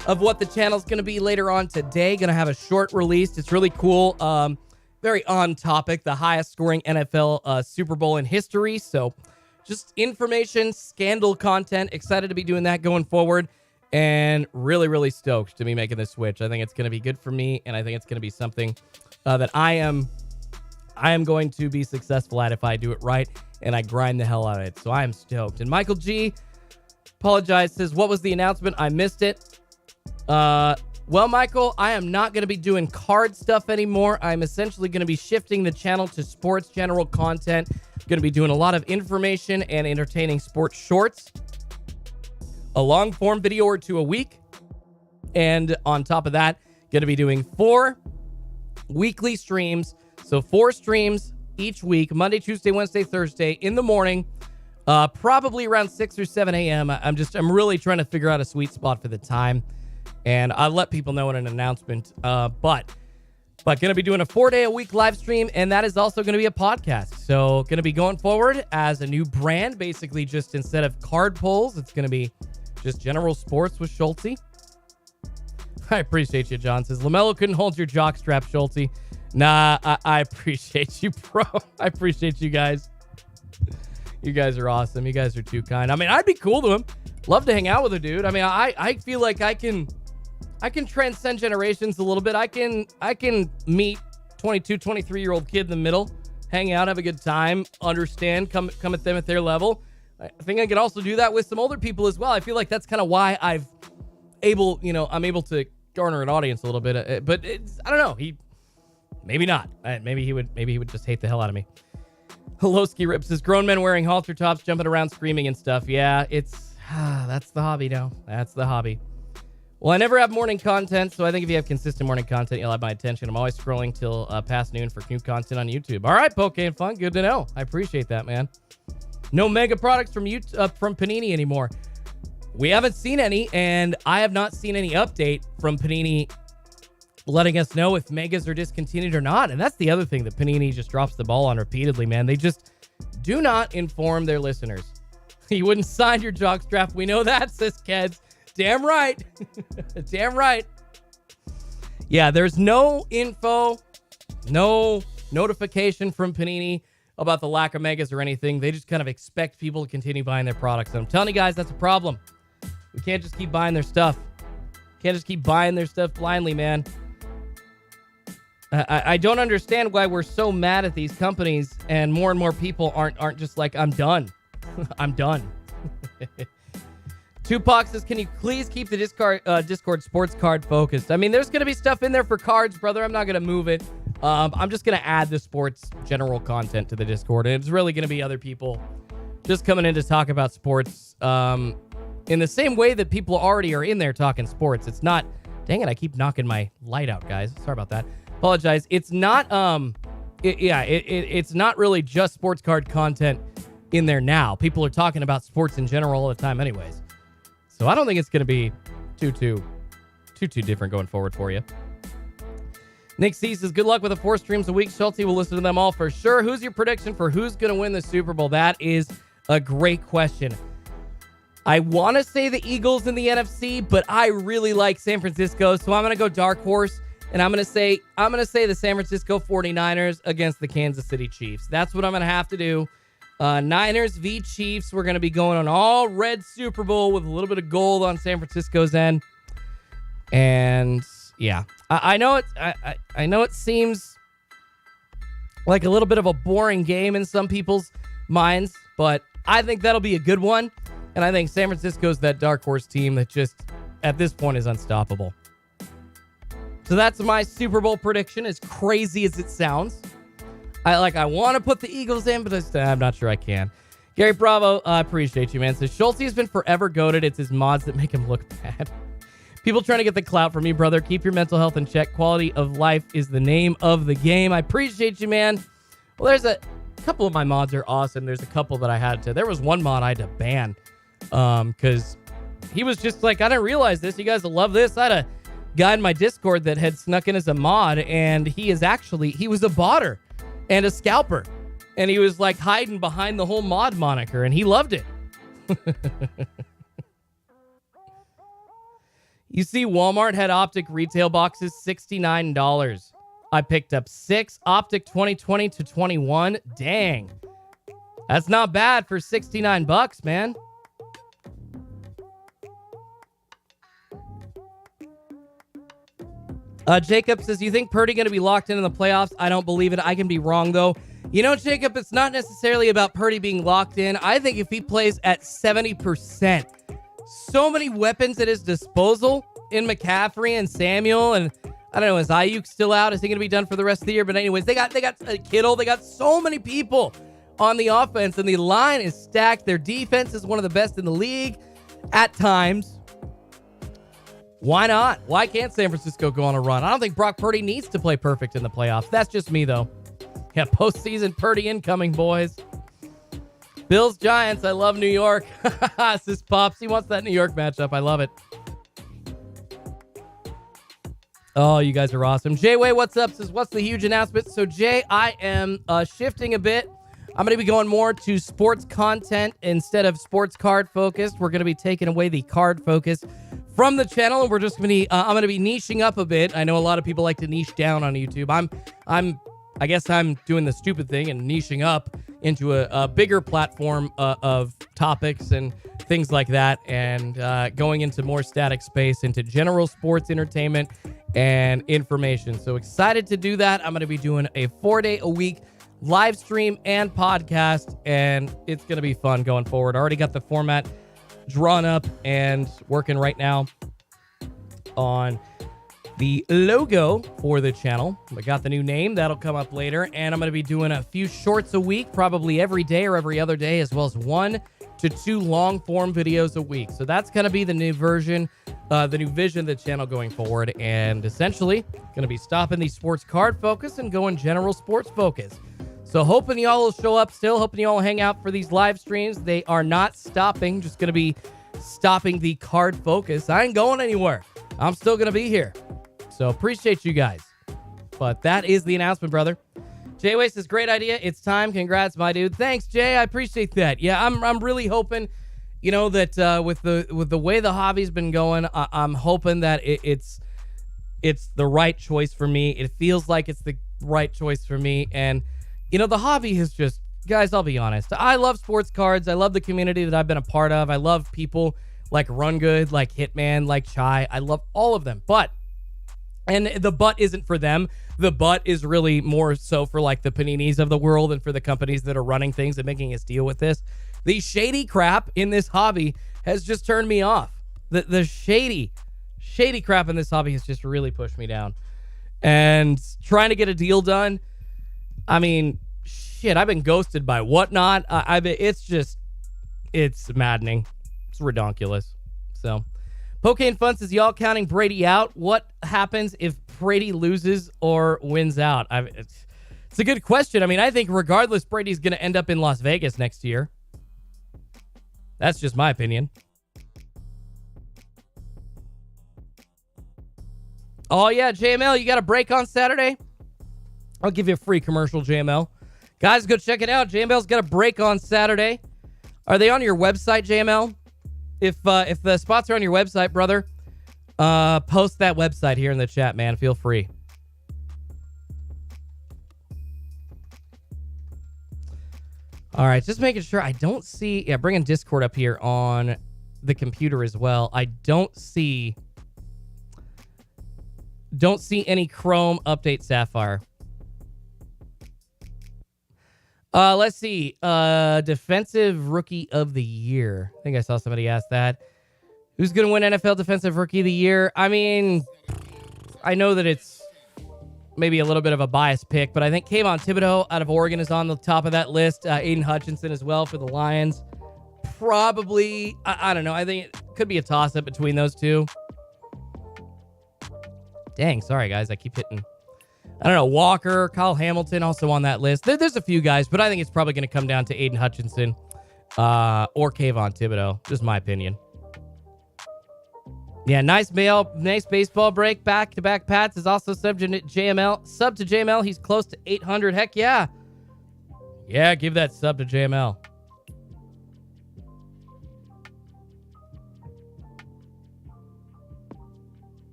of what the channel's going to be later on today. Going to have a short release. It's really cool. Very on topic. The highest scoring NFL Super Bowl in history. So just information, scandal content. Excited to be doing that going forward. And really, really stoked to be making this switch. I think it's going to be good for me, and I think it's going to be something that I am going to be successful at if I do it right, and I grind the hell out of it. So I am stoked. And Michael G, apologized, says, what was the announcement? I missed it. Well, Michael, I am not going to be doing card stuff anymore. I'm essentially going to be shifting the channel to sports general content. I'm going to be doing a lot of information and entertaining sports shorts. A long form video or two a week. And on top of that, going to be doing 4 weekly streams. So 4 streams each week, Monday, Tuesday, Wednesday, Thursday in the morning, probably around 6 or 7 a.m. I'm really trying to figure out a sweet spot for the time. And I'll let people know in an announcement. But going to be doing a 4-day-a-week live stream, and that is also going to be a podcast. So going to be going forward as a new brand, basically just instead of card pulls, it's going to be just general sports with Schultzy. I appreciate you, John. Says, LaMelo couldn't hold your jockstrap, Schultzy. Nah, I appreciate you, bro. I appreciate you guys. You guys are awesome. You guys are too kind. I mean, I'd be cool to him. Love to hang out with a dude. I mean, I feel like I can transcend generations a little bit. I can meet 22, 23-year-old kid in the middle, hang out, have a good time, understand, come at them at their level. I think I can also do that with some older people as well. I feel like that's kind of why I'm able to garner an audience a little bit. But I don't know. Maybe not. Maybe he would just hate the hell out of me. Helloski Rips says, grown men wearing halter tops, jumping around, screaming and stuff. Yeah, that's the hobby now. That's the hobby. Well, I never have morning content, so I think if you have consistent morning content, you'll have my attention. I'm always scrolling till past noon for new content on YouTube. All right, Poké Fun. Good to know. I appreciate that, man. No mega products from Panini anymore. We haven't seen any, and I have not seen any update from Panini letting us know if megas are discontinued or not. And that's the other thing that Panini just drops the ball on repeatedly, man. They just do not inform their listeners. You wouldn't sign your jockstrap. We know that, says Keds. Damn right. Damn right. Yeah, there's no info, no notification from Panini about the lack of megas or anything. They just kind of expect people to continue buying their products. And I'm telling you guys, that's a problem. We can't just keep buying their stuff. Can't just keep buying their stuff blindly, man. I don't understand why we're so mad at these companies and more people aren't just like, I'm done. I'm done. Tupac says, can you please keep the Discord sports card focused? I mean, there's going to be stuff in there for cards, brother. I'm not going to move it. I'm just going to add the sports general content to the Discord. And it's really going to be other people just coming in to talk about sports in the same way that people already are in there talking sports. It's not... Dang it, I keep knocking my light out, guys. Sorry about that. Apologize. It's not... it's not really just sports card content in there now. People are talking about sports in general all the time anyways. So I don't think it's going to be too different going forward for you. Nick C says, good luck with the 4 streams a week. Schulte will listen to them all for sure. Who's your prediction for who's going to win the Super Bowl? That is a great question. I want to say the Eagles in the NFC, but I really like San Francisco, so I'm going to go dark horse, and I'm going to say the San Francisco 49ers against the Kansas City Chiefs. That's what I'm going to have to do. Niners v. Chiefs. We're going to be going on all red Super Bowl with a little bit of gold on San Francisco's end. And yeah, I know it seems like a little bit of a boring game in some people's minds, but I think that'll be a good one. And I think San Francisco's that dark horse team that just, at this point, is unstoppable. So that's my Super Bowl prediction, as crazy as it sounds. I want to put the Eagles in, but I'm not sure I can. Gary Bravo, I appreciate you, man. Says, Schulte has been forever goated. It's his mods that make him look bad. People trying to get the clout from me, brother. Keep your mental health in check. Quality of life is the name of the game. I appreciate you, man. Well, there's a couple of my mods are awesome. There's a couple that there was one mod I had to ban. Because he was just like, I didn't realize this. You guys will love this. I had a guy in my Discord that had snuck in as a mod, and he was a botter and a scalper. And he was like hiding behind the whole mod moniker, and he loved it. You see, Walmart had Optic retail boxes, $69. I picked up 6 Optic 2020 to 21. Dang. That's not bad for $69, man. Jacob says, you think Purdy going to be locked in the playoffs? I don't believe it. I can be wrong, though. You know, Jacob, it's not necessarily about Purdy being locked in. I think if he plays at 70%, so many weapons at his disposal in McCaffrey and Samuel, and I don't know, is Ayuk still out? Is he going to be done for the rest of the year? But anyways, they got Kittle. They got so many people on the offense, and the line is stacked. Their defense is one of the best in the league at times. Why not? Why can't San Francisco go on a run? I don't think Brock Purdy needs to play perfect in the playoffs. That's just me, though. Yeah, postseason Purdy incoming, boys. Bills, Giants. I love New York. Says Pops. He wants that New York matchup. I love it. Oh, you guys are awesome. Jay Way, what's up? Says, what's the huge announcement? So, Jay, I am shifting a bit. I'm going to be going more to sports content instead of sports card focused. We're going to be taking away the card focus from the channel, and we're just going to be, I'm going to be niching up a bit. I know a lot of people like to niche down on YouTube. I guess I'm doing the stupid thing and niching up into a bigger platform of topics and things like that, and going into more static space, into general sports entertainment and information. So excited to do that. I'm going to be doing a 4-day-a-week live stream and podcast, and it's going to be fun going forward. I already got the format drawn up and working right now on the logo for the channel. I got the new name. That'll come up later, and I'm going to be doing a few shorts a week, probably every day or every other day, as well as 1 to 2 long-form videos a week. So that's going to be the new version, the new vision of the channel going forward, and essentially going to be stopping the sports card focus and going general sports focus. So hoping y'all will show up still, hoping y'all will hang out for these live streams. They are not stopping, just going to be stopping the card focus. I ain't going anywhere. I'm still going to be here. So appreciate you guys. But that is the announcement, brother. Jay Way says, great idea. It's time. Congrats, my dude. Thanks, Jay. I appreciate that. Yeah, I'm really hoping, that with the way the hobby's been going, I'm hoping that it's the right choice for me. It feels like it's the right choice for me. And, the hobby is just, guys, I'll be honest. I love sports cards. I love the community that I've been a part of. I love people like Run Good, like Hitman, like Chai. I love all of them. And the but isn't for them. The but is really more so for like the Paninis of the world and for the companies that are running things and making us deal with this. The shady crap in this hobby has just turned me off. The shady crap in this hobby has just really pushed me down. And trying to get a deal done, I mean, shit, I've been ghosted by Whatnot. It's maddening. It's redonkulous. So, Poké Fun says, y'all counting Brady out? What happens if Brady loses or wins out? It's a good question. I mean, I think regardless, Brady's going to end up in Las Vegas next year. That's just my opinion. Oh, yeah, JML, you got a break on Saturday? I'll give you a free commercial, JML. Guys, go check it out. JML's got a break on Saturday. Are they on your website, JML? If the spots are on your website, brother, post that website here in the chat, man. Feel free. All right, just making sure I don't see... Yeah, bringing Discord up here on the computer as well. I don't see any Chrome update Sapphire. Let's see. Defensive Rookie of the Year. I think I saw somebody ask that. Who's going to win NFL Defensive Rookie of the Year? I mean, I know that it's maybe a little bit of a biased pick, but I think Kayvon Thibodeau out of Oregon is on the top of that list. Aiden Hutchinson as well for the Lions. Probably, I don't know. I think it could be a toss-up between those two. Dang, sorry, guys. I keep hitting... I don't know, Walker, Kyle Hamilton also on that list. There's a few guys, but I think it's probably going to come down to Aiden Hutchinson or Kayvon Thibodeau. Just my opinion. Yeah, nice baseball break. Back-to-back Pats is also sub to JML. He's close to 800. Heck yeah. Yeah, give that sub to JML.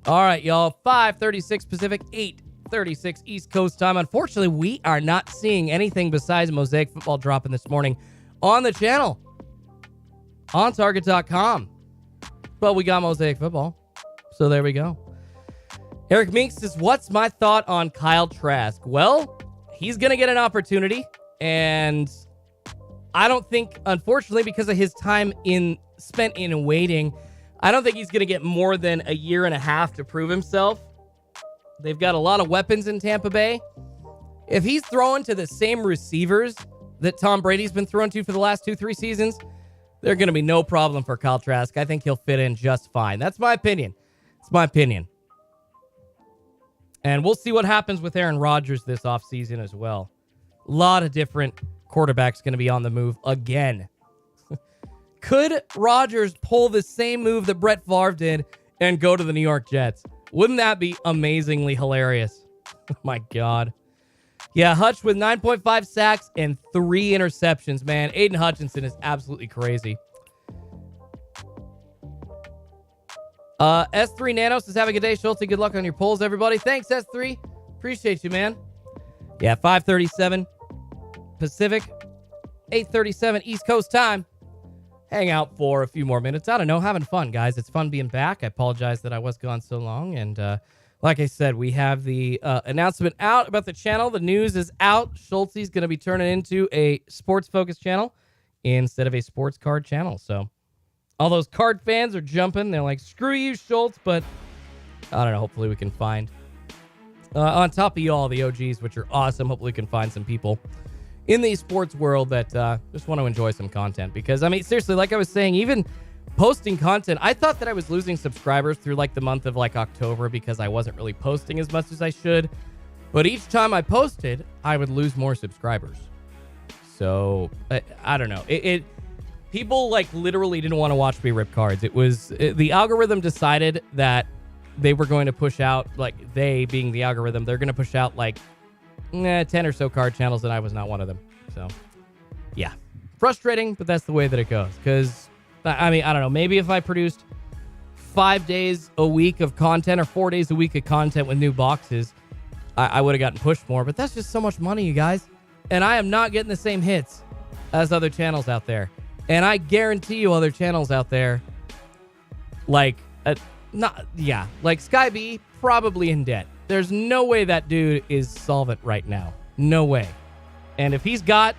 All right, y'all. 5:36 Pacific, 8:36 East Coast time. Unfortunately, we are not seeing anything besides Mosaic Football dropping this morning on the channel on Target.com. But we got Mosaic Football, so there we go. Eric Meeks says, what's my thought on Kyle Trask? Well, he's going to get an opportunity, and I don't think, unfortunately, because of his time spent in waiting, I don't think he's going to get more than a year and a half to prove himself. They've got a lot of weapons in Tampa Bay. If he's throwing to the same receivers that Tom Brady's been throwing to for the last 2-3 seasons, they're going to be no problem for Kyle Trask. I think he'll fit in just fine. That's my opinion. It's my opinion. And we'll see what happens with Aaron Rodgers this offseason as well. A lot of different quarterbacks going to be on the move again. Could Rodgers pull the same move that Brett Favre did and go to the New York Jets? Wouldn't that be amazingly hilarious? Oh my God. Yeah, Hutch with 9.5 sacks and 3 interceptions, man. Aiden Hutchinson is absolutely crazy. S3 Nano says, have a good day, Schulte. Good luck on your polls, everybody. Thanks, S3. Appreciate you, man. Yeah, 5:37 Pacific, 8:37 East Coast time. Hang out for a few more minutes. I don't know, having fun, guys. It's fun being back. I apologize that I was gone so long. And like I said, we have the announcement out about the channel. The news is out. Schultzy's going to be turning into a sports-focused channel instead of a sports card channel. So all those card fans are jumping. They're like, screw you, Schultz. But I don't know. Hopefully we can find, on top of you all, the OGs, which are awesome. Hopefully we can find some people in the sports world that just want to enjoy some content. Because, I mean, seriously, like I was saying, even posting content, I thought that I was losing subscribers through like the month of like October because I wasn't really posting as much as I should. But each time I posted, I would lose more subscribers. So I don't know. People like literally didn't want to watch me rip cards. The algorithm decided that they were going to push out, like they being the algorithm, they're going to push out like 10 or so card channels, and I was not one of them. So yeah, frustrating, but that's the way that it goes. Because I mean, I don't know, maybe if I produced 5 days a week of content or 4 days a week of content with new boxes, I would have gotten pushed more. But that's just so much money, you guys. And I am not getting the same hits as other channels out there. And I guarantee you other channels out there like Sky B, probably in debt. There's no way that dude is solvent right now. No way. And if he's got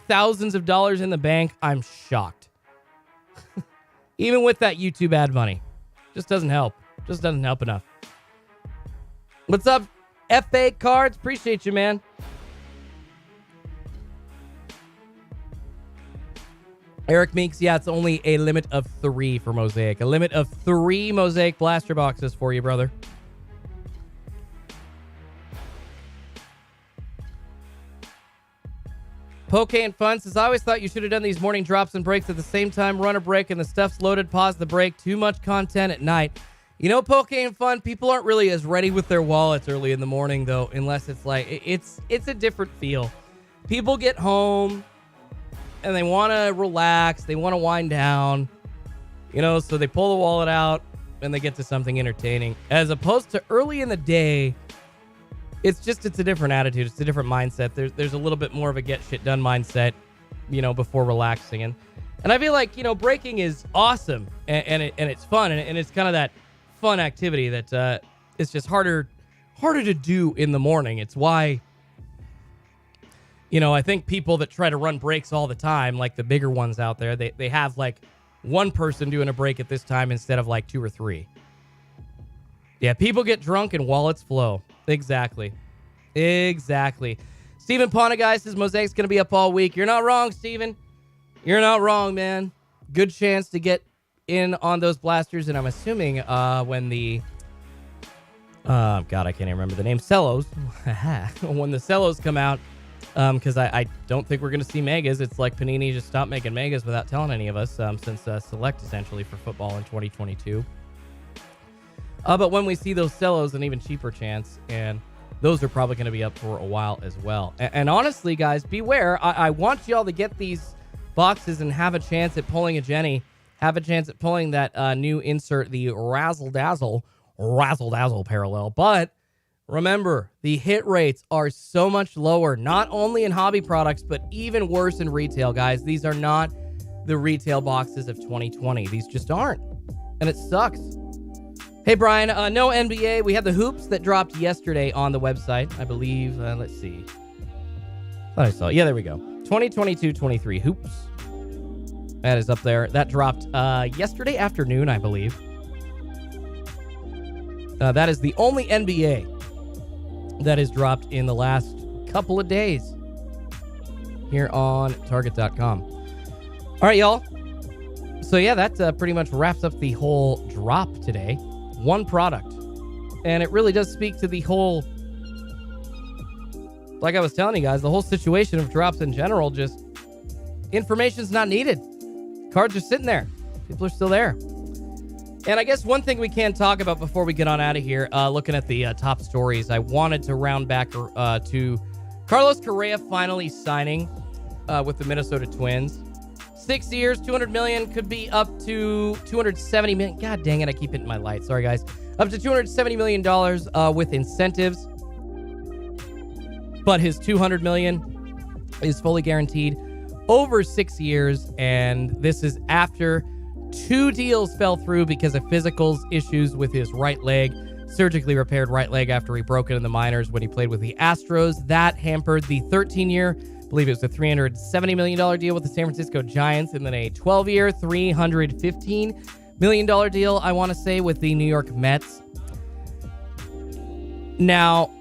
thousands of dollars in the bank, I'm shocked. Even with that YouTube ad money. Just doesn't help. Just doesn't help enough. What's up, FA Cards? Appreciate you, man. Eric Meeks, yeah, it's only a limit of 3 for Mosaic. A limit of 3 Mosaic Blaster boxes for you, brother. Poke and Fun says, I always thought you should have done these morning drops and breaks at the same time. Run a break and the stuff's loaded. Pause the break. Too much content at night. You know, Poke and Fun, people aren't really as ready with their wallets early in the morning, though, unless it's like, it's a different feel. People get home and they want to relax. They want to wind down, you know, so they pull the wallet out and they get to something entertaining. As opposed to early in the day, it's a different attitude. It's a different mindset. There's a little bit more of a get shit done mindset, you know, before relaxing. And I feel like, you know, breaking is awesome and it's fun and it's kind of that fun activity that it's just harder to do in the morning. It's why, you know, I think people that try to run breaks all the time, like the bigger ones out there, they have like one person doing a break at this time instead of like 2 or 3. Yeah, people get drunk and wallets flow. Exactly. Steven Ponagai says Mosaic's going to be up all week. You're not wrong, Steven. You're not wrong, man. Good chance to get in on those blasters, and I'm assuming when the... God, I can't even remember the name. Cellos. When the Cellos come out, because I don't think we're going to see Megas. It's like Panini just stopped making Megas without telling any of us since Select, essentially, for football in 2022. But when we see those Cellos, an even cheaper chance, and those are probably going to be up for a while as well. And honestly, guys, beware. I want y'all to get these boxes and have a chance at pulling a Jenny, have a chance at pulling that new insert, the Razzle Dazzle parallel. But remember, the hit rates are so much lower, not only in hobby products, but even worse in retail, guys. These are not the retail boxes of 2020. These just aren't. And it sucks. Hey, Brian, no NBA. We have the hoops that dropped yesterday on the website, I believe. Let's see. Thought I saw it. Yeah, there we go. 2022-23 hoops. That is up there. That dropped yesterday afternoon, I believe. That is the only NBA that has dropped in the last couple of days here on Target.com. All right, y'all. So, yeah, that pretty much wraps up the whole drop today. One product. And it really does speak to the whole, like I was telling you guys, the whole situation of drops in general. Just information's not needed. Cards are sitting there. People are still there. And I guess one thing we can talk about before we get on out of here, looking at the top stories, I wanted to round back to Carlos Correa finally signing with the Minnesota Twins. 6 years, $200 million, could be up to $270 million. God dang it, I keep hitting my light. Sorry, guys. Up to $270 million with incentives. But his $200 million is fully guaranteed over 6 years. And this is after 2 deals fell through because of physicals issues with his right leg. Surgically repaired right leg after he broke it in the minors when he played with the Astros. That hampered the 13-year, I believe it was a $370 million deal with the San Francisco Giants, and then a 12-year, $315 million deal, I want to say, with the New York Mets. Now,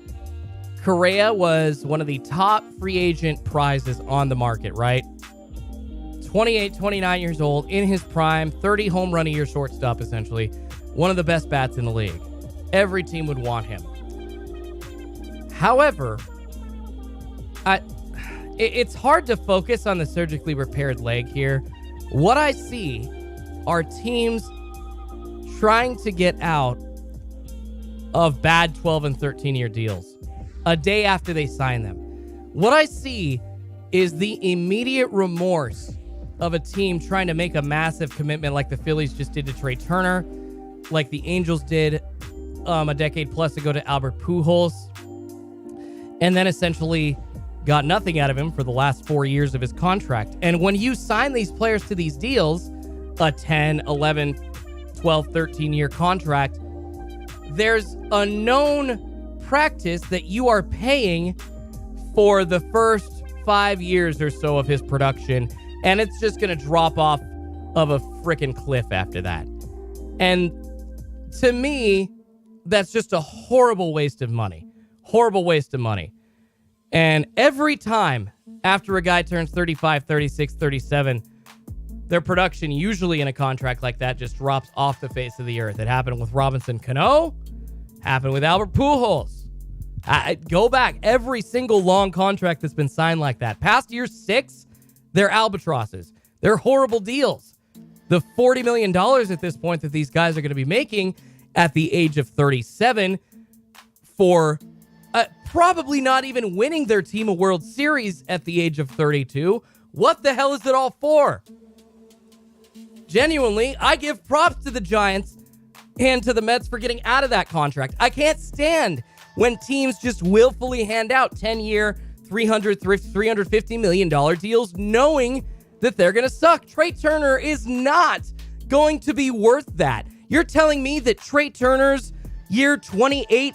Correa was one of the top free agent prizes on the market, right? 28, 29 years old, in his prime, 30 home run a year shortstop, essentially. One of the best bats in the league. Every team would want him. However, it's hard to focus on the surgically repaired leg here. What I see are teams trying to get out of bad 12 and 13-year deals a day after they sign them. What I see is the immediate remorse of a team trying to make a massive commitment like the Phillies just did to Trey Turner, like the Angels did a decade plus ago to Albert Pujols, and then essentially got nothing out of him for the last 4 years of his contract. And when you sign these players to these deals, a 10, 11, 12, 13-year contract, there's a known practice that you are paying for the first 5 years or so of his production, and it's just going to drop off of a freaking cliff after that. And to me, that's just a horrible waste of money. Horrible waste of money. And every time after a guy turns 35, 36, 37, their production usually in a contract like that just drops off the face of the earth. It happened with Robinson Cano, happened with Albert Pujols. Go back. Every single long contract that's been signed like that. Past year 6, they're albatrosses. They're horrible deals. The $40 million at this point that these guys are going to be making at the age of 37 for probably not even winning their team a World Series at the age of 32. What the hell is it all for? Genuinely, I give props to the Giants and to the Mets for getting out of that contract. I can't stand when teams just willfully hand out 10-year, $350 million deals knowing that they're going to suck. Trey Turner is not going to be worth that. You're telling me that Trey Turner's year 28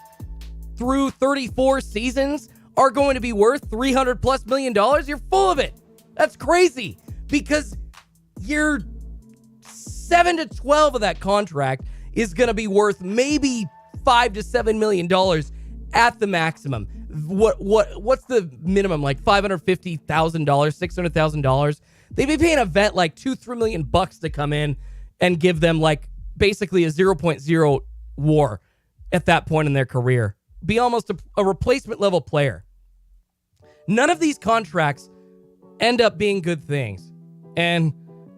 through 34 seasons are going to be worth $300+ million? You're full of it. That's crazy, because year 7 to 12 of that contract is going to be worth maybe $5 to $7 million at the maximum. What's the minimum? Like $550,000, $600,000. They'd be paying a vet like $2-3 million to come in and give them like basically a 0.0 WAR at that point in their career. Be almost a replacement level player. None of these contracts end up being good things. And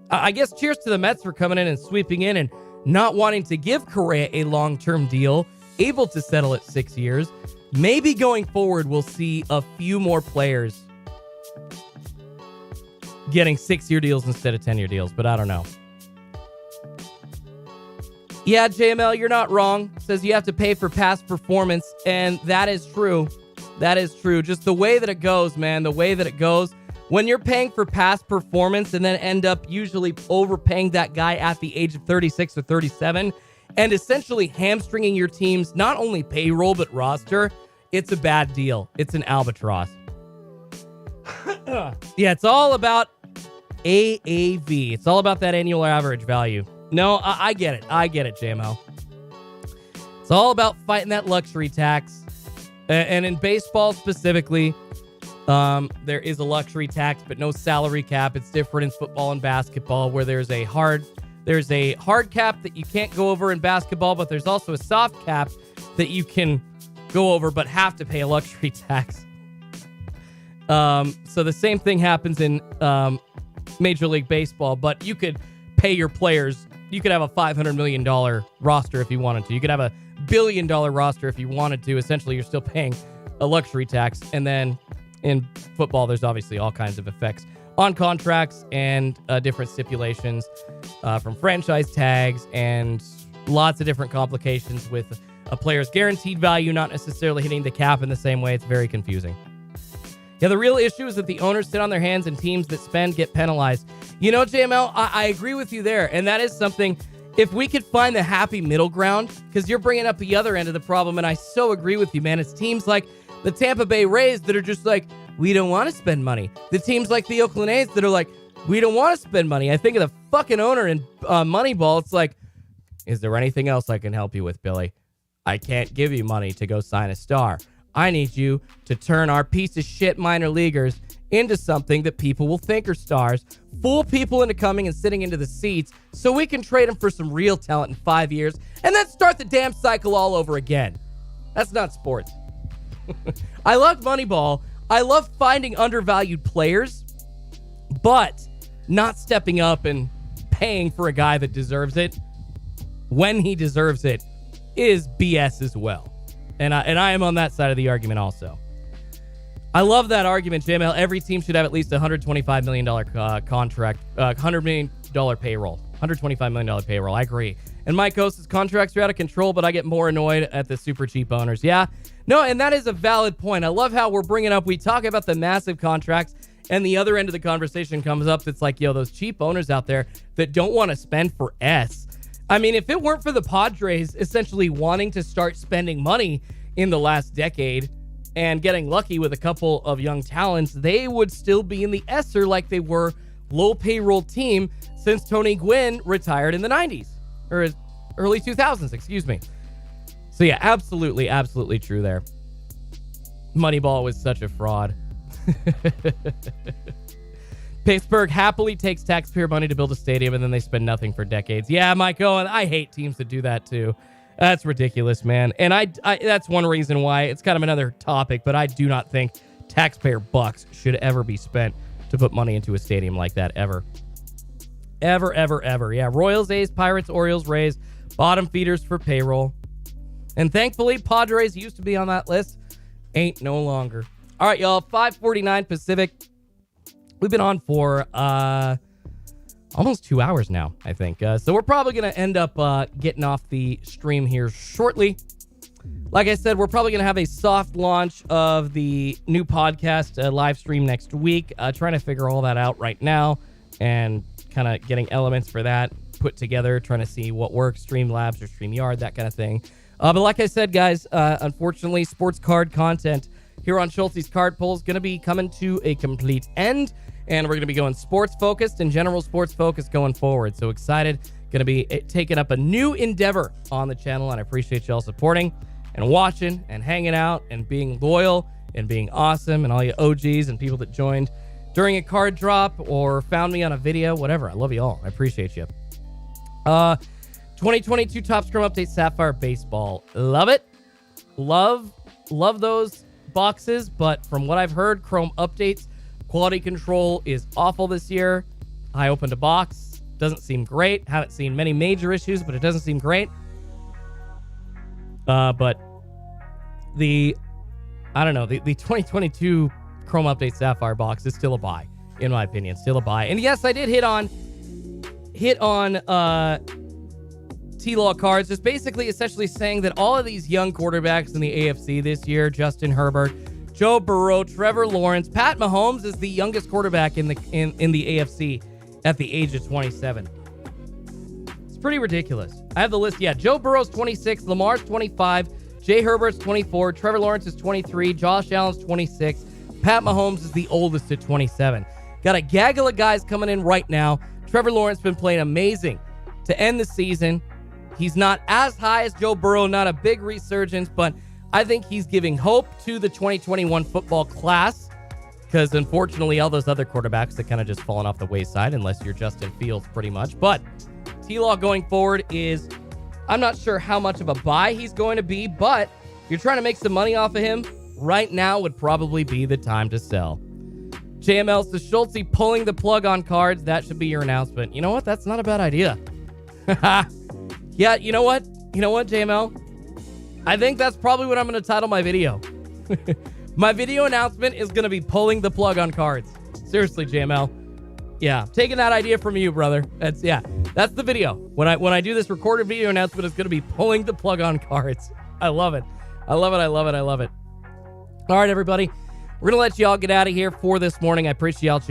I guess cheers to the Mets for coming in and sweeping in and not wanting to give Correa a long-term deal, able to settle at 6 years. Maybe going forward, we'll see a few more players getting 6-year deals instead of 10-year deals, but I don't know. Yeah, JML, you're not wrong. Says you have to pay for past performance, and that is true. That is true. Just the way that it goes, man, the way that it goes. When you're paying for past performance and then end up usually overpaying that guy at the age of 36 or 37 and essentially hamstringing your team's not only payroll but roster, it's a bad deal. It's an albatross. Yeah, it's all about AAV. It's all about that annual average value. No, I get it. I get it, JML. It's all about fighting that luxury tax. And in baseball specifically, there is a luxury tax, but no salary cap. It's different in football and basketball, where there's a hard cap that you can't go over in basketball, but there's also a soft cap that you can go over but have to pay a luxury tax. So the same thing happens in Major League Baseball, but you could pay your players. You could have a $500 million roster if you wanted to. You could have a $1 billion roster if you wanted to. Essentially, you're still paying a luxury tax. And then in football, there's obviously all kinds of effects on contracts and different stipulations from franchise tags and lots of different complications with a player's guaranteed value not necessarily hitting the cap in the same way. It's very confusing. Yeah, the real issue is that the owners sit on their hands and teams that spend get penalized. You know, JML, I agree with you there. And that is something, if we could find the happy middle ground, because you're bringing up the other end of the problem, and I so agree with you, man. It's teams like the Tampa Bay Rays that are just like, we don't want to spend money. The teams like the Oakland A's that are like, we don't want to spend money. I think of the fucking owner in Moneyball. It's like, is there anything else I can help you with, Billy? I can't give you money to go sign a star. I need you to turn our piece of shit minor leaguers into something that people will think are stars, fool people into coming and sitting into the seats so we can trade them for some real talent in 5 years and then start the damn cycle all over again. That's not sports. I love Moneyball. I love finding undervalued players, but not stepping up and paying for a guy that deserves it when he deserves it is BS as well. And I am on that side of the argument also. I love that argument, JML. Every team should have at least a $125 million contract, $100 million payroll, $125 million payroll. I agree. And Mike Osa's contracts are out of control, but I get more annoyed at the super cheap owners. Yeah, no, and that is a valid point. I love how we're bringing up, we talk about the massive contracts, and the other end of the conversation comes up that's like, yo, those cheap owners out there that don't want to spend for S. I mean, if it weren't for the Padres essentially wanting to start spending money in the last decade and getting lucky with a couple of young talents, they would still be in the Esser like they were low payroll team since Tony Gwynn retired in the 90s or early 2000s, excuse me. So yeah, absolutely, absolutely true there. Moneyball was such a fraud. Pittsburgh happily takes taxpayer money to build a stadium and then they spend nothing for decades. Yeah, Mike Owen, I hate teams that do that too. That's ridiculous, man. And I that's one reason why it's kind of another topic, but I do not think taxpayer bucks should ever be spent to put money into a stadium like that ever. Ever, ever, ever. Yeah, Royals, A's, Pirates, Orioles, Rays, bottom feeders for payroll. And thankfully, Padres used to be on that list. Ain't no longer. All right, y'all, 5:49 Pacific. We've been on for almost 2 hours now, I think. So we're probably going to end up getting off the stream here shortly. Like I said, we're probably going to have a soft launch of the new podcast live stream next week. Trying to figure all that out right now and kind of getting elements for that put together, trying to see what works, Streamlabs or StreamYard, that kind of thing. But like I said, guys, unfortunately, sports card content here on Schultzzy's Card Pull is going to be coming to a complete end, and we're going to be going sports-focused and general sports-focused going forward. So excited. Going to be taking up a new endeavor on the channel, and I appreciate y'all supporting and watching and hanging out and being loyal and being awesome, and all you OGs and people that joined during a card drop or found me on a video, whatever. I love you all. I appreciate you. 2022 Top Scrum Update Sapphire Baseball. Love it. Love those boxes, but from what I've heard, Chrome updates, quality control is awful this year. I opened a box. Doesn't seem great. Haven't seen many major issues, but it doesn't seem great. But the 2022 Chrome Update Sapphire box is still a buy, in my opinion. Still a buy. And yes, I did hit on T-Law cards, just basically essentially saying that all of these young quarterbacks in the AFC this year, Justin Herbert, Joe Burrow, Trevor Lawrence, Pat Mahomes is the youngest quarterback in the AFC at the age of 27. It's pretty ridiculous. I have the list. Yeah, Joe Burrow's 26, Lamar's 25, Jay Herbert's 24, Trevor Lawrence is 23, Josh Allen's 26, Pat Mahomes is the oldest at 27. Got a gaggle of guys coming in right now. Trevor Lawrence been playing amazing to end the season. He's not as high as Joe Burrow, not a big resurgence, but I think he's giving hope to the 2021 football class because, unfortunately, all those other quarterbacks that kind of just fallen off the wayside unless you're Justin Fields pretty much. But T-Law going forward is, I'm not sure how much of a buy he's going to be, but if you're trying to make some money off of him, right now would probably be the time to sell. JML says, Schultzy pulling the plug on cards. That should be your announcement. You know what? That's not a bad idea. Yeah, you know what? JML? I think that's probably what I'm going to title my video. My video announcement is going to be pulling the plug on cards. Seriously, JML. Yeah, taking that idea from you, brother. That's the video. When I do this recorded video announcement, it's going to be pulling the plug on cards. I love it. I love it. All right, everybody. We're going to let y'all get out of here for this morning. I appreciate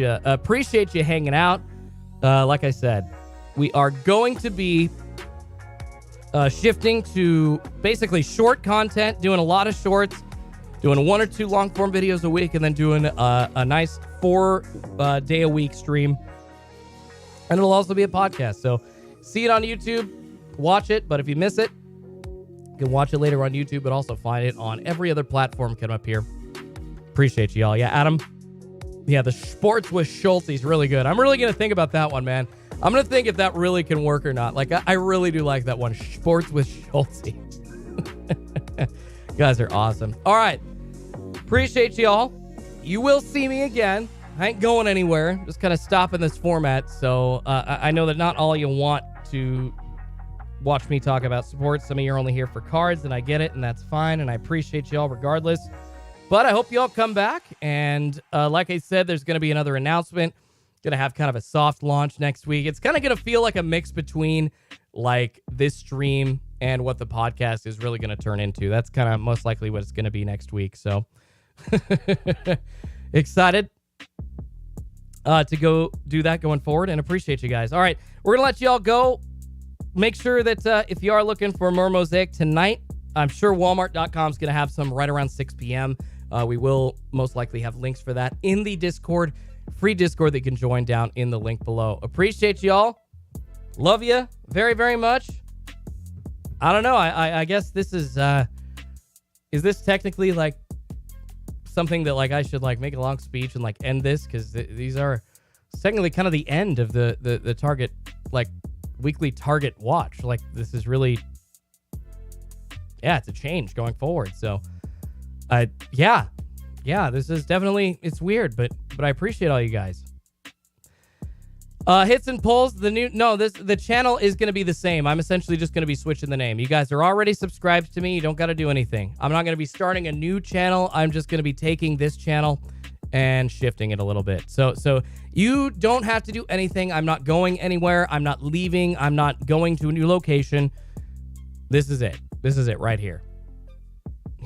you hanging out. Like I said, we are going to be shifting to basically short content, doing a lot of shorts, doing 1 or 2 long form videos a week, and then doing a nice 4 day a week stream. And it'll also be a podcast. So see it on YouTube, watch it. But if you miss it, you can watch it later on YouTube, but also find it on every other platform coming up here. Appreciate you all. Yeah, Adam. Yeah, the sports with Schultz is really good. I'm really going to think about that one, man. I'm going to think if that really can work or not. Like, I really do like that one. Sports with Schultz. Guys are awesome. All right. Appreciate you all. You will see me again. I ain't going anywhere. Just kind of stopping this format. So I know that not all you want to watch me talk about sports. Some of you are only here for cards, and I get it, and that's fine. And I appreciate you all regardless. But I hope you all come back. And like I said, there's going to be another announcement. Going to have kind of a soft launch next week. It's kind of going to feel like a mix between like this stream and what the podcast is really going to turn into. That's kind of most likely what it's going to be next week. So excited to go do that going forward and appreciate you guys. All right. We're going to let you all go. make sure that if you are looking for more Mosaic tonight, I'm sure Walmart.com is going to have some right around 6 p.m. We will most likely have links for that in the Discord, free Discord that you can join down in the link below. Appreciate y'all. Love you very, very much. I don't know. I guess this is this technically like something that like I should like make a long speech and like end this? Because these are technically kind of the end of the Target, like weekly Target watch. Like this is really, yeah, it's a change going forward. So yeah, this is definitely, it's weird, but I appreciate all you guys. Hits and pulls, the channel is going to be the same. I'm essentially just going to be switching the name. You guys are already subscribed to me. You don't got to do anything. I'm not going to be starting a new channel. I'm just going to be taking this channel and shifting it a little bit. So you don't have to do anything. I'm not going anywhere. I'm not leaving. I'm not going to a new location. This is it. This is it right here.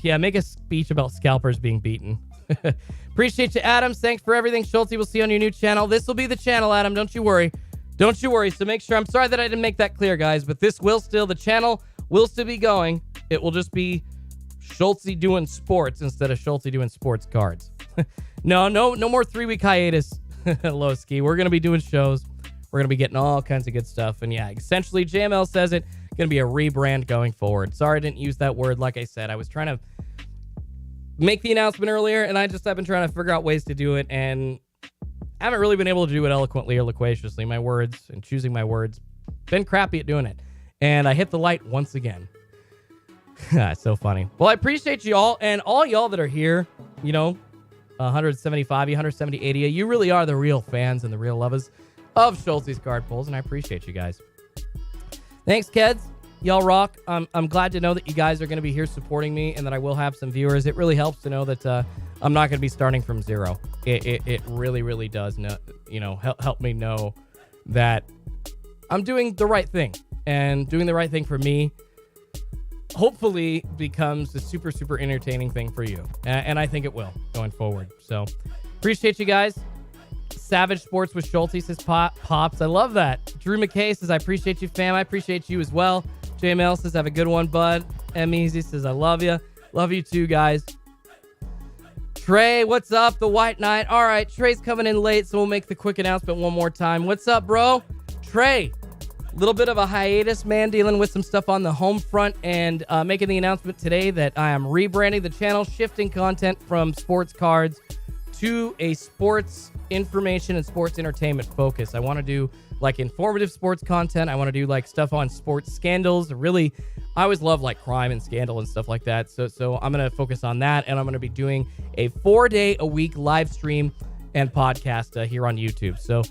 Yeah, make a speech about scalpers being beaten. Appreciate you, Adam. Thanks for everything. Schultzy, we'll see you on your new channel. This will be the channel, Adam. Don't you worry. Don't you worry. So make sure, I'm sorry that I didn't make that clear, guys, but this will still, the channel will still be going. It will just be Schultzy doing sports instead of Schultzy doing sports cards. No more 3-week hiatus, low ski. We're going to be doing shows. We're going to be getting all kinds of good stuff. And yeah, essentially, JML says it, going to be a rebrand going forward. Sorry I didn't use that word. Like I said, I was trying to make the announcement earlier, and I've been trying to figure out ways to do it, and I haven't really been able to do it eloquently or loquaciously. My words and choosing my words, been crappy at doing it. And I hit the light once again. It's so funny. Well, I appreciate you all, and all y'all that are here, 175, 170, 80, you really are the real fans and the real lovers of Schultzy's card pulls, and I appreciate you guys. Thanks, kids. Y'all rock. I'm glad to know that you guys are going to be here supporting me and that I will have some viewers. It really helps to know that I'm not going to be starting from zero. It really, really does help me know that I'm doing the right thing, and doing the right thing for me hopefully becomes a super, super entertaining thing for you. And I think it will going forward. So appreciate you guys. Savage Sports with Schultzy says pops. I love that. Drew McKay says, I appreciate you, fam. I appreciate you as well. JML says, have a good one, bud. M Easy says, I love you. Love you too, guys. Trey, what's up? The White Knight. All right, Trey's coming in late, so we'll make the quick announcement one more time. What's up, bro? Trey, a little bit of a hiatus, man, dealing with some stuff on the home front and making the announcement today that I am rebranding the channel, shifting content from sports cards to a sports information and sports entertainment focus. I want to do like informative sports content. I want to do like stuff on sports scandals. Really, I always love like crime and scandal and stuff like that. So I'm going to focus on that, and I'm going to be doing a 4-day-a-week live stream and podcast here on YouTube. So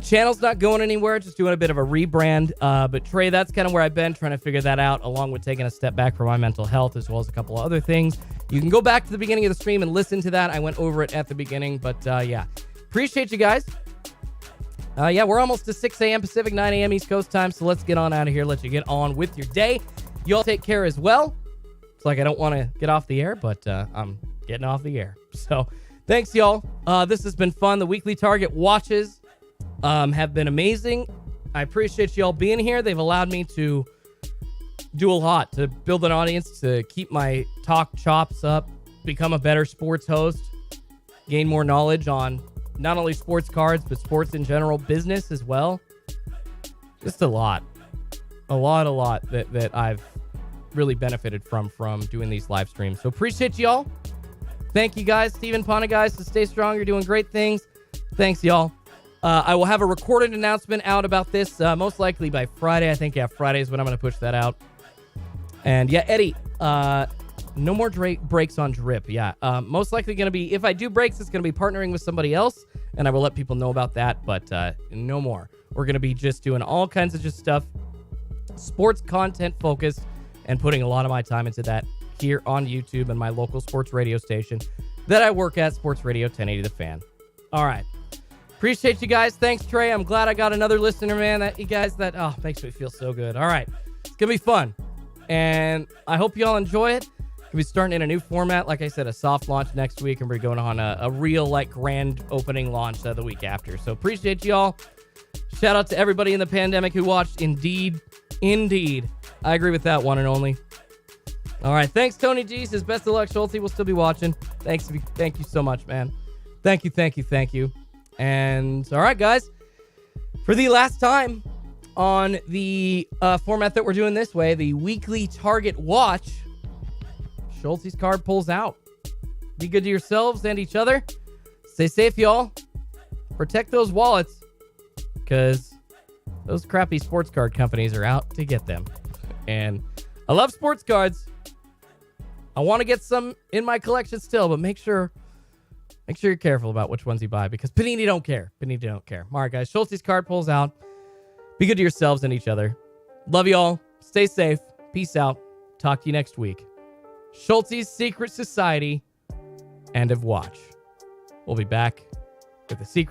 channel's not going anywhere, just doing a bit of a rebrand. But Trey, that's kind of where I've been trying to figure that out, along with taking a step back for my mental health, as well as a couple of other things. You can go back to the beginning of the stream and listen to that. I went over it at the beginning, but yeah, appreciate you guys. Yeah, we're almost to 6 a.m. Pacific, 9 a.m. East Coast time, so let's get on out of here, let you get on with your day. You all take care as well. It's like I don't want to get off the air, but I'm getting off the air. So thanks, y'all. This has been fun. The weekly Target watches have been amazing. I appreciate y'all being here. They've allowed me to do a lot, to build an audience, to keep my talk chops up, become a better sports host, gain more knowledge on not only sports cards, but sports in general, business as well. Just a lot that I've really benefited from doing these live streams. So appreciate y'all. Thank you guys. Steven Pana, guys, to stay strong. You're doing great things. Thanks, y'all. I will have a recorded announcement out about this most likely by Friday. I think, yeah, Friday is when I'm going to push that out. And yeah, Eddie, no more breaks on Drip. Yeah, most likely going to be, if I do breaks, it's going to be partnering with somebody else, and I will let people know about that, but no more. We're going to be just doing all kinds of just stuff, sports content focused, and putting a lot of my time into that here on YouTube and my local sports radio station that I work at, Sports Radio 1080 The Fan. All right. Appreciate you guys. Thanks, Trey. I'm glad I got another listener, man. That you guys, makes me feel so good. All right. It's going to be fun. And I hope you all enjoy it. We'll be starting in a new format. Like I said, a soft launch next week, and we're going on a real, like, grand opening launch the week after. So appreciate you all. Shout out to everybody in the pandemic who watched Indeed. Indeed. I agree with that one and only. All right. Thanks, Tony G. Says best of luck, Schultzy. We'll still be watching. Thank you so much, man. Thank you. And all right, guys. For the last time on the format that we're doing this way, the weekly Target Watch, Schultzy's card pulls out. Be good to yourselves and each other. Stay safe, y'all. Protect those wallets, because those crappy sports card companies are out to get them. And I love sports cards. I want to get some in my collection still, but make sure you're careful about which ones you buy, because Panini don't care. All right, guys. Schultzy's card pulls out. Be good to yourselves and each other. Love y'all. Stay safe. Peace out. Talk to you next week. Schultzy's Secret Society, end of watch. We'll be back with the secret